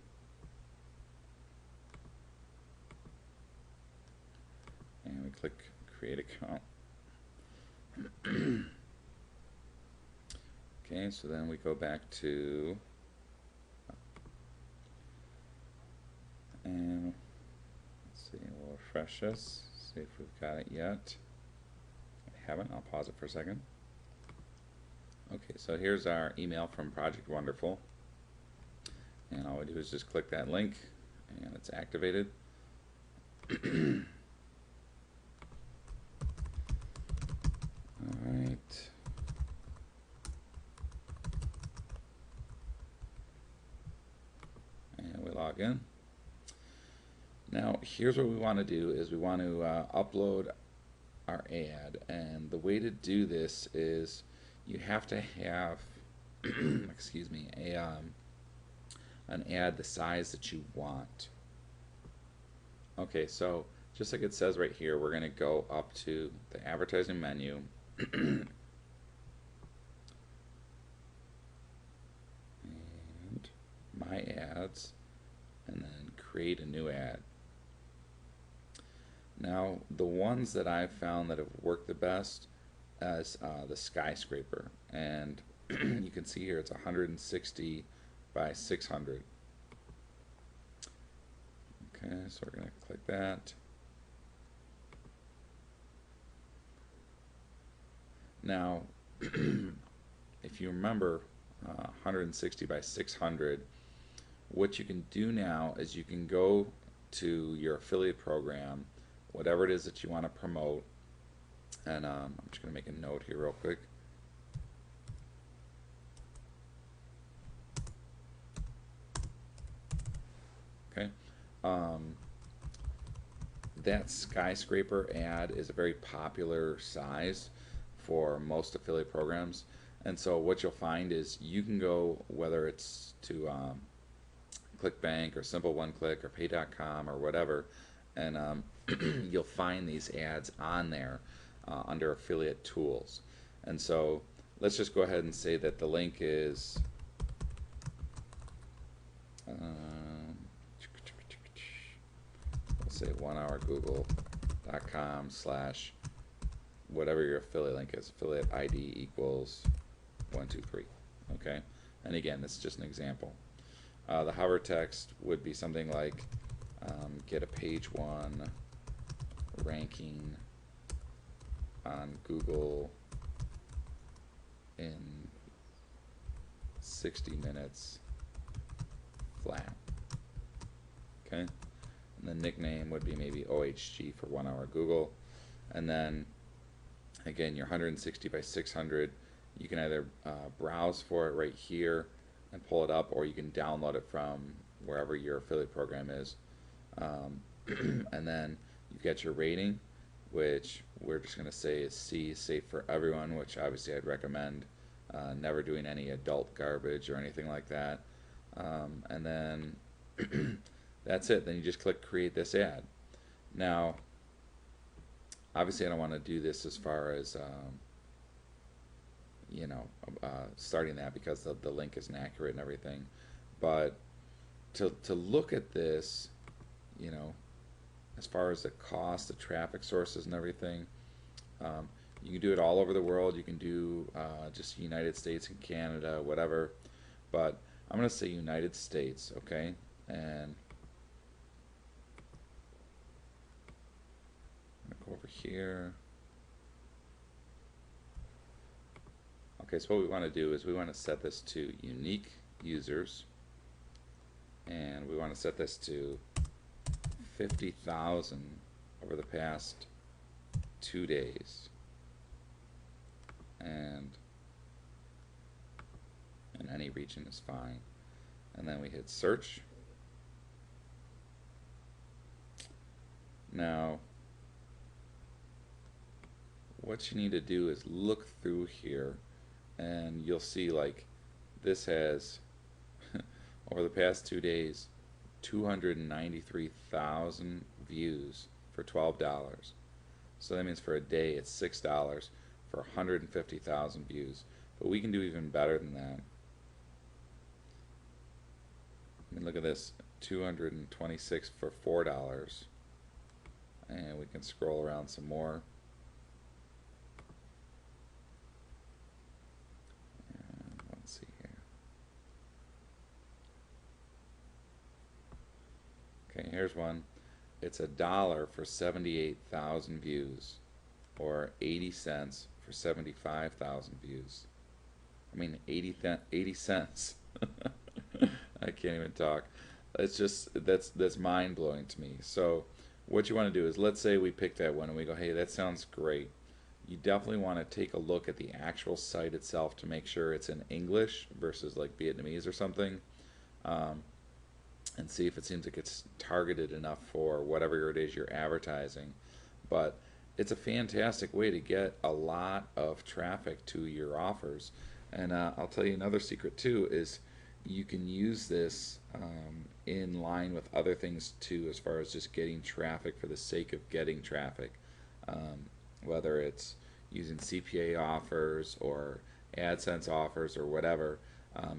And we click Create Account. Okay, so then we go back to, and let's see, we'll refresh this, see if we've got it yet. I haven't. I'll pause it for a second. Okay, so here's our email from Project Wonderful, and all we do is just click that link and it's activated. Alright. And we log in. Now here's what we want to do is we want to upload our ad, and the way to do this is you have to have excuse me, an ad the size that you want. Okay, so just like it says right here, we're going to go up to the advertising menu and My Ads, and then create a new ad. Now, the ones that I've found that have worked the best as the skyscraper, and you can see here it's 160 by 600. Okay, so we're going to click that. Now, if you remember 160 by 600, what you can do now is you can go to your affiliate program, whatever it is that you want to promote, and I'm just going to make a note here real quick. Okay, that skyscraper ad is a very popular size for most affiliate programs, and so what you'll find is you can go, whether it's to ClickBank or Simple One Click or Pay.com or whatever, and you'll find these ads on there under affiliate tools. And so let's just go ahead and say that the link is let's say 1hourgoogle.com. .com slash whatever your affiliate link is. Affiliate ID equals 123. Okay, and again, this is just an example. The hover text would be something like get a page one ranking on Google in 60 minutes flat. Okay, and the nickname would be maybe OHG for 1 hour Google, and then again your 160 by 600, you can either browse for it right here and pull it up, or you can download it from wherever your affiliate program is. And then you get your rating, which we're just going to say is C, safe for everyone, which obviously I'd recommend. Never doing any adult garbage or anything like that. And then that's it. Then you just click create this ad. Now, obviously I don't want to do this as far as starting that, because the link isn't accurate and everything. But to look at this, as far as the cost, the traffic sources and everything, you can do it all over the world. You can do just United States and Canada, whatever. But I'm going to say United States, okay? And I'm going to go over here. Okay, so what we want to do is we want to set this to unique users, and we want to set this to 50,000 over the past 2 days, and in any region is fine. And then we hit search. Now what you need to do is look through here, and you'll see like this has over the past 2 days 293,000 views for $12. So that means for a day it's $6 for 150,000 views. But we can do even better than that. I mean, look at this, 226 for $4. And we can scroll around some more. And let's see here. Okay, here's one. It's $1 for 78,000 views, or 80 cents for 75,000 views. I mean, 80 cents. I can't even talk. It's just, that's mind-blowing to me. So what you want to do is, let's say we pick that one and we go, hey, that sounds great. You definitely want to take a look at the actual site itself to make sure it's in English versus like Vietnamese or something, and see if it seems like it's targeted enough for whatever it is you're advertising. But it's a fantastic way to get a lot of traffic to your offers. And I'll tell you another secret too, is you can use this in line with other things too, as far as just getting traffic for the sake of getting traffic, whether it's using CPA offers or AdSense offers or whatever.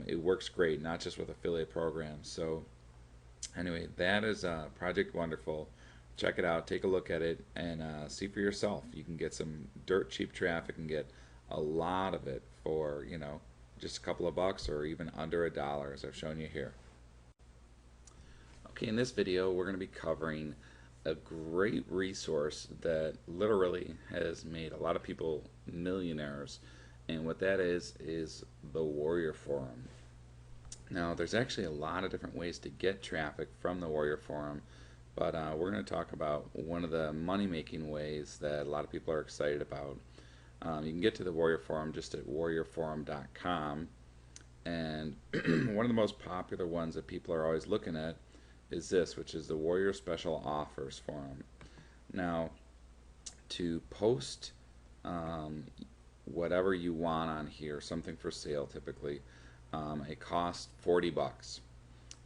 It works great, not just with affiliate programs. So anyway, that is Project Wonderful. Check it out, take a look at it, and see for yourself. You can get some dirt cheap traffic and get a lot of it for, just a couple of bucks or even under $1, as I've shown you here. Okay, in this video we're going to be covering a great resource that literally has made a lot of people millionaires, and what that is the Warrior Forum. Now there's actually a lot of different ways to get traffic from the Warrior Forum, but we're going to talk about one of the money-making ways that a lot of people are excited about. You can get to the Warrior Forum just at warriorforum.com, and one of the most popular ones that people are always looking at is this, which is the Warrior Special Offers Forum. Now, to post whatever you want on here, something for sale typically, it costs 40 bucks.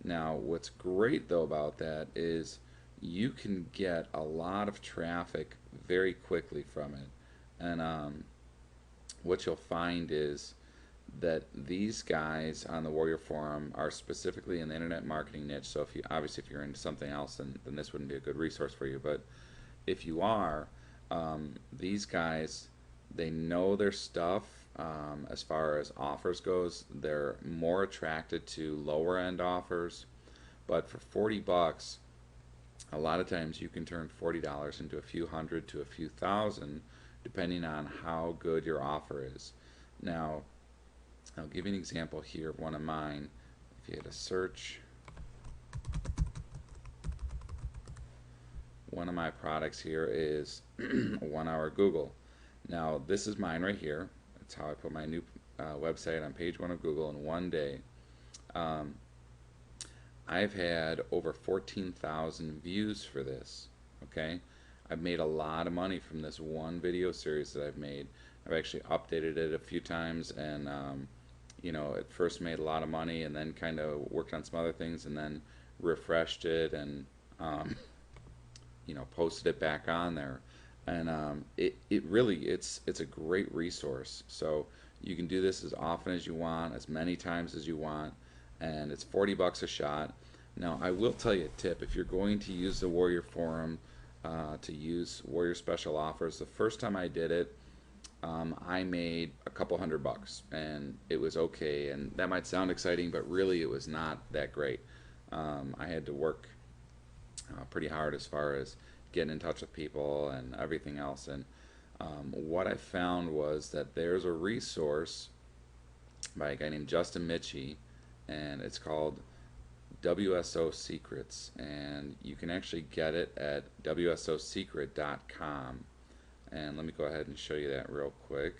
Now, what's great though about that is you can get a lot of traffic very quickly from it. And what you'll find is that these guys on the Warrior Forum are specifically in the internet marketing niche. So if you're into something else, then this wouldn't be a good resource for you. But if you are, these guys, they know their stuff. As far as offers goes, they're more attracted to lower end offers. But for 40 bucks, a lot of times you can turn $40 into a few hundred to a few thousand, depending on how good your offer is. Now, I'll give you an example here of one of mine. If you had a search, one of my products here is 1 Hour Google. Now, this is mine right here. That's how I put my new website on page 1 of Google in one day. Um, I've had over 14,000 views for this. Okay, I've made a lot of money from this one video series that I've made. I've actually updated it a few times, and it first made a lot of money, and then kind of worked on some other things, and then refreshed it, and posted it back on there. And it really, it's a great resource. So you can do this as often as you want, as many times as you want, and it's 40 bucks a shot. Now, I will tell you a tip. If you're going to use the Warrior Forum to use Warrior Special Offers, the first time I did it, I made a couple $100, and it was okay. And that might sound exciting, but really it was not that great. I had to work pretty hard as far as getting in touch with people and everything else. And what I found was that there's a resource by a guy named Justin Mitchie, and it's called WSO Secrets, and you can actually get it at WSOsecret.com. And let me go ahead and show you that real quick.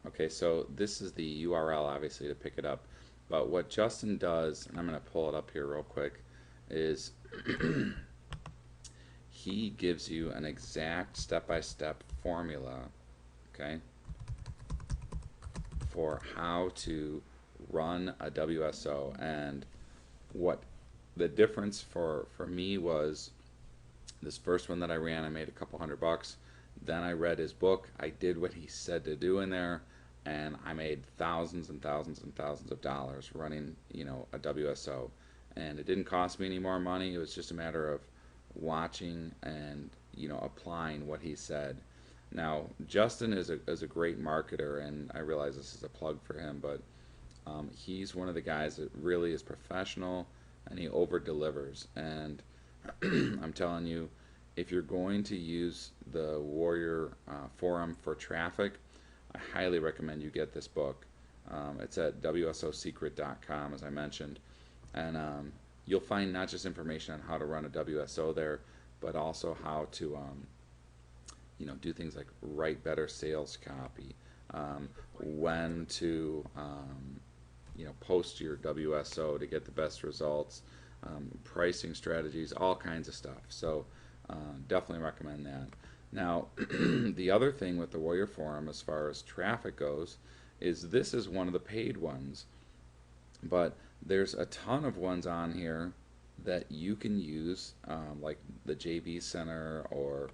Okay, so this is the URL obviously to pick it up, but what Justin does, and I'm going to pull it up here real quick, is he gives you an exact step-by-step formula, okay, for how to run a WSO. And what the difference for me was, this first one that I ran, I made a couple $100. Then I read his book, I did what he said to do in there, and I made thousands and thousands and thousands of dollars running, a WSO. And it didn't cost me any more money. It was just a matter of watching and applying what he said. Now, Justin is a great marketer, and I realize this is a plug for him, but he's one of the guys that really is professional, and he over delivers. And I'm telling you, if you're going to use the Warrior Forum for traffic, I highly recommend you get this book. It's at WSOsecret.com, as I mentioned, and you'll find not just information on how to run a WSO there, but also how to do things like write better sales copy, when to post your WSO to get the best results, pricing strategies, all kinds of stuff. So definitely recommend that. Now, the other thing with the Warrior Forum as far as traffic goes is this is one of the paid ones, but there's a ton of ones on here that you can use, like the JB Center, or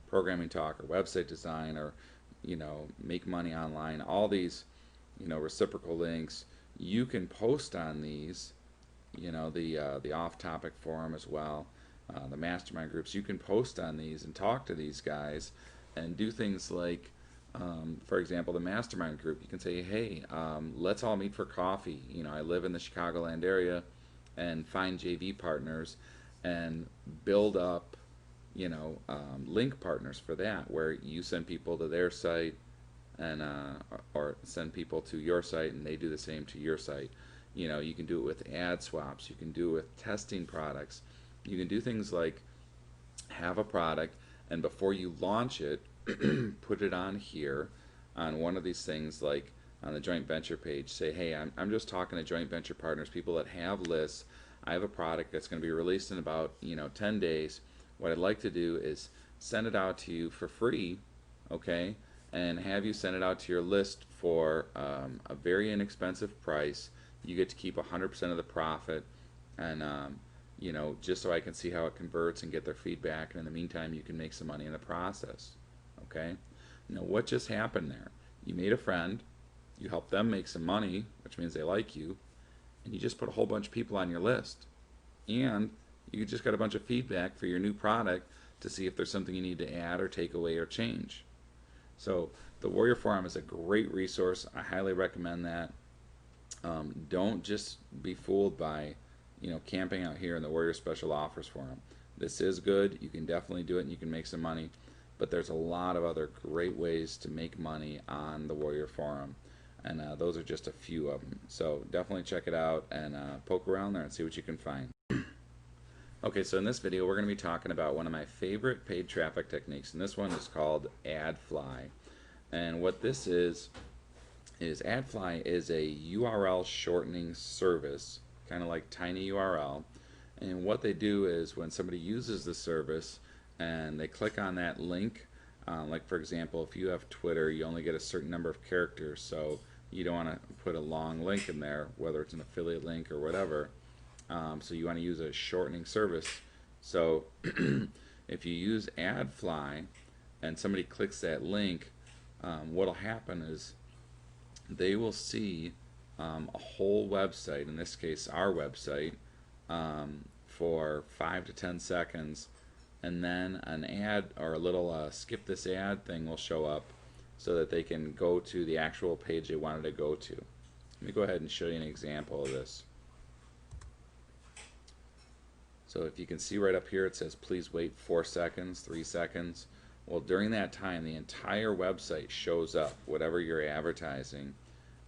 Programming Talk, or Website Design, or Make Money Online. All these reciprocal links, you can post on these, the off-topic forum as well, the mastermind groups. You can post on these and talk to these guys and do things like, for example, the mastermind group. You can say, hey, let's all meet for coffee. I live in the Chicagoland area, and find JV partners and build up, link partners for that, where you send people to their site, and or send people to your site and they do the same to your site. You can do it with ad swaps, you can do it with testing products, you can do things like have a product, and before you launch it, put it on here on one of these things, like on the joint venture page. Say, hey, I'm just talking to joint venture partners, people that have lists. I have a product that's going to be released in about 10 days. What I'd like to do is send it out to you for free, okay, and have you send it out to your list for a very inexpensive price. You get to keep 100% of the profit, and just so I can see how it converts and get their feedback, and in the meantime you can make some money in the process. Okay, now what just happened there? You made a friend, you helped them make some money, which means they like you, and you just put a whole bunch of people on your list, and You just got a bunch of feedback for your new product to see if there's something you need to add or take away or change. So the Warrior Forum is a great resource. I highly recommend that. Don't just be fooled by, camping out here in the Warrior Special Offers Forum. This is good. You can definitely do it and you can make some money. But there's a lot of other great ways to make money on the Warrior Forum. And those are just a few of them. So definitely check it out and poke around there and see what you can find. Okay, so in this video we're going to be talking about one of my favorite paid traffic techniques, and this one is called AdFly. And what this is AdFly is a URL shortening service, kind of like tinyURL. And what they do is when somebody uses the service and they click on that link, like for example, if you have Twitter, you only get a certain number of characters, so you don't want to put a long link in there, whether it's an affiliate link or whatever. So you want to use a shortening service. So if you use AdFly and somebody clicks that link, what will happen is they will see a whole website, in this case our website, for 5 to 10 seconds, and then an ad or a little skip this ad thing will show up so that they can go to the actual page they wanted to go to. Let me go ahead and show you an example of this. So if you can see right up here, it says please wait 4 seconds, 3 seconds. Well, during that time the entire website shows up, whatever you're advertising.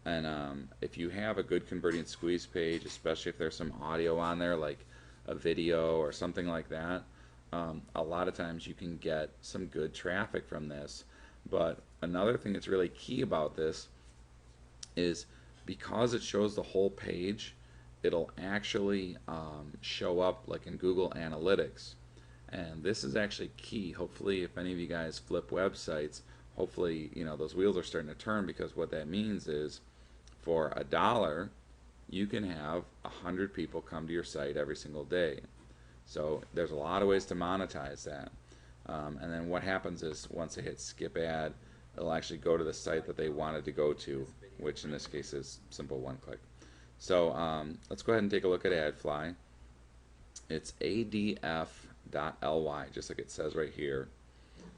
And if you have a good converting squeeze page, especially if there's some audio on there like a video or something like that, a lot of times you can get some good traffic from this. But another thing that's really key about this is because it shows the whole page, it'll actually show up like in Google Analytics. And this is actually key. Hopefully if any of you guys flip websites, hopefully those wheels are starting to turn, because what that means is for $1 you can have 100 people come to your site every single day. So there's a lot of ways to monetize that. And then what happens is once they hit skip ad, it'll actually go to the site that they wanted to go to, which in this case is simple one click. So let's go ahead and take a look at AdFly. It's adf.ly, just like it says right here.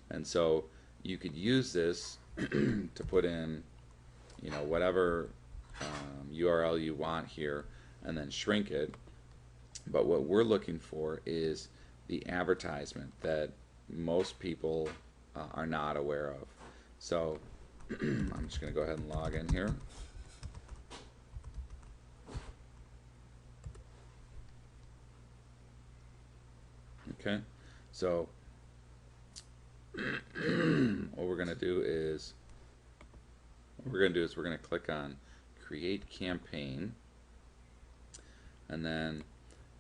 And so you could use this to put in, whatever URL you want here, and then shrink it. But what we're looking for is the advertisement that most people are not aware of. So I'm just going to go ahead and log in here. Okay, so what we're going to do is we're going to click on create campaign, and then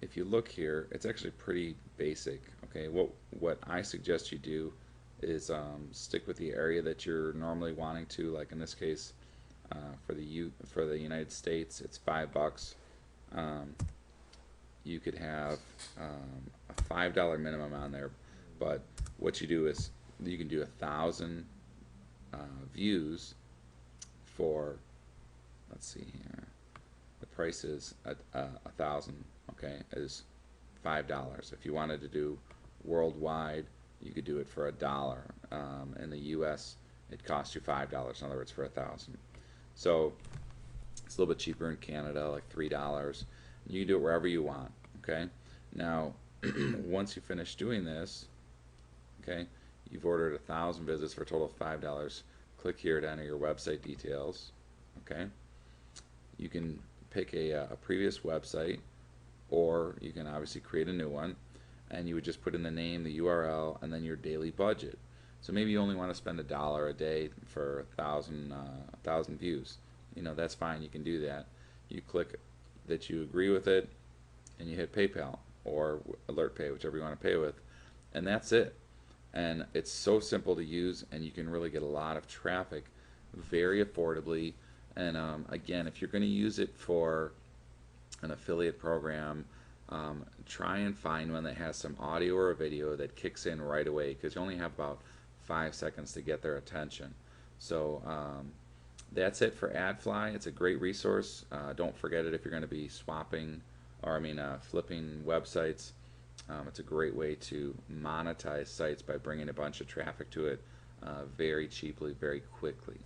if you look here, it's actually pretty basic. Okay, what I suggest you do is stick with the area that you're normally wanting to. Like in this case, for the United States, it's $5. You could have a $5 minimum on there, but what you do is you can do 1,000 views for, let's see here, the price is 1,000, okay, is $5. If you wanted to do worldwide, you could do it for $1. In the US it costs you $5, in other words, for 1,000. So it's a little bit cheaper in Canada, like $3. You can do it wherever you want. Okay, now once you finish doing this, okay, you've ordered 1,000 visits for a total of $5. Click here to enter your website details. Okay, you can pick a previous website, or you can obviously create a new one, and you would just put in the name, the URL, and then your daily budget. So maybe you only want to spend $1 a day for 1,000 views. That's fine. You can do that. You click that you agree with it, and you hit PayPal or AlertPay, whichever you want to pay with, and that's it. And it's so simple to use, and you can really get a lot of traffic very affordably. And again, if you're going to use it for an affiliate program, try and find one that has some audio or a video that kicks in right away, because you only have about 5 seconds to get their attention. So that's it for AdFly. It's a great resource. Don't forget it if you're going to be swapping, or flipping websites. It's a great way to monetize sites by bringing a bunch of traffic to it very cheaply, very quickly.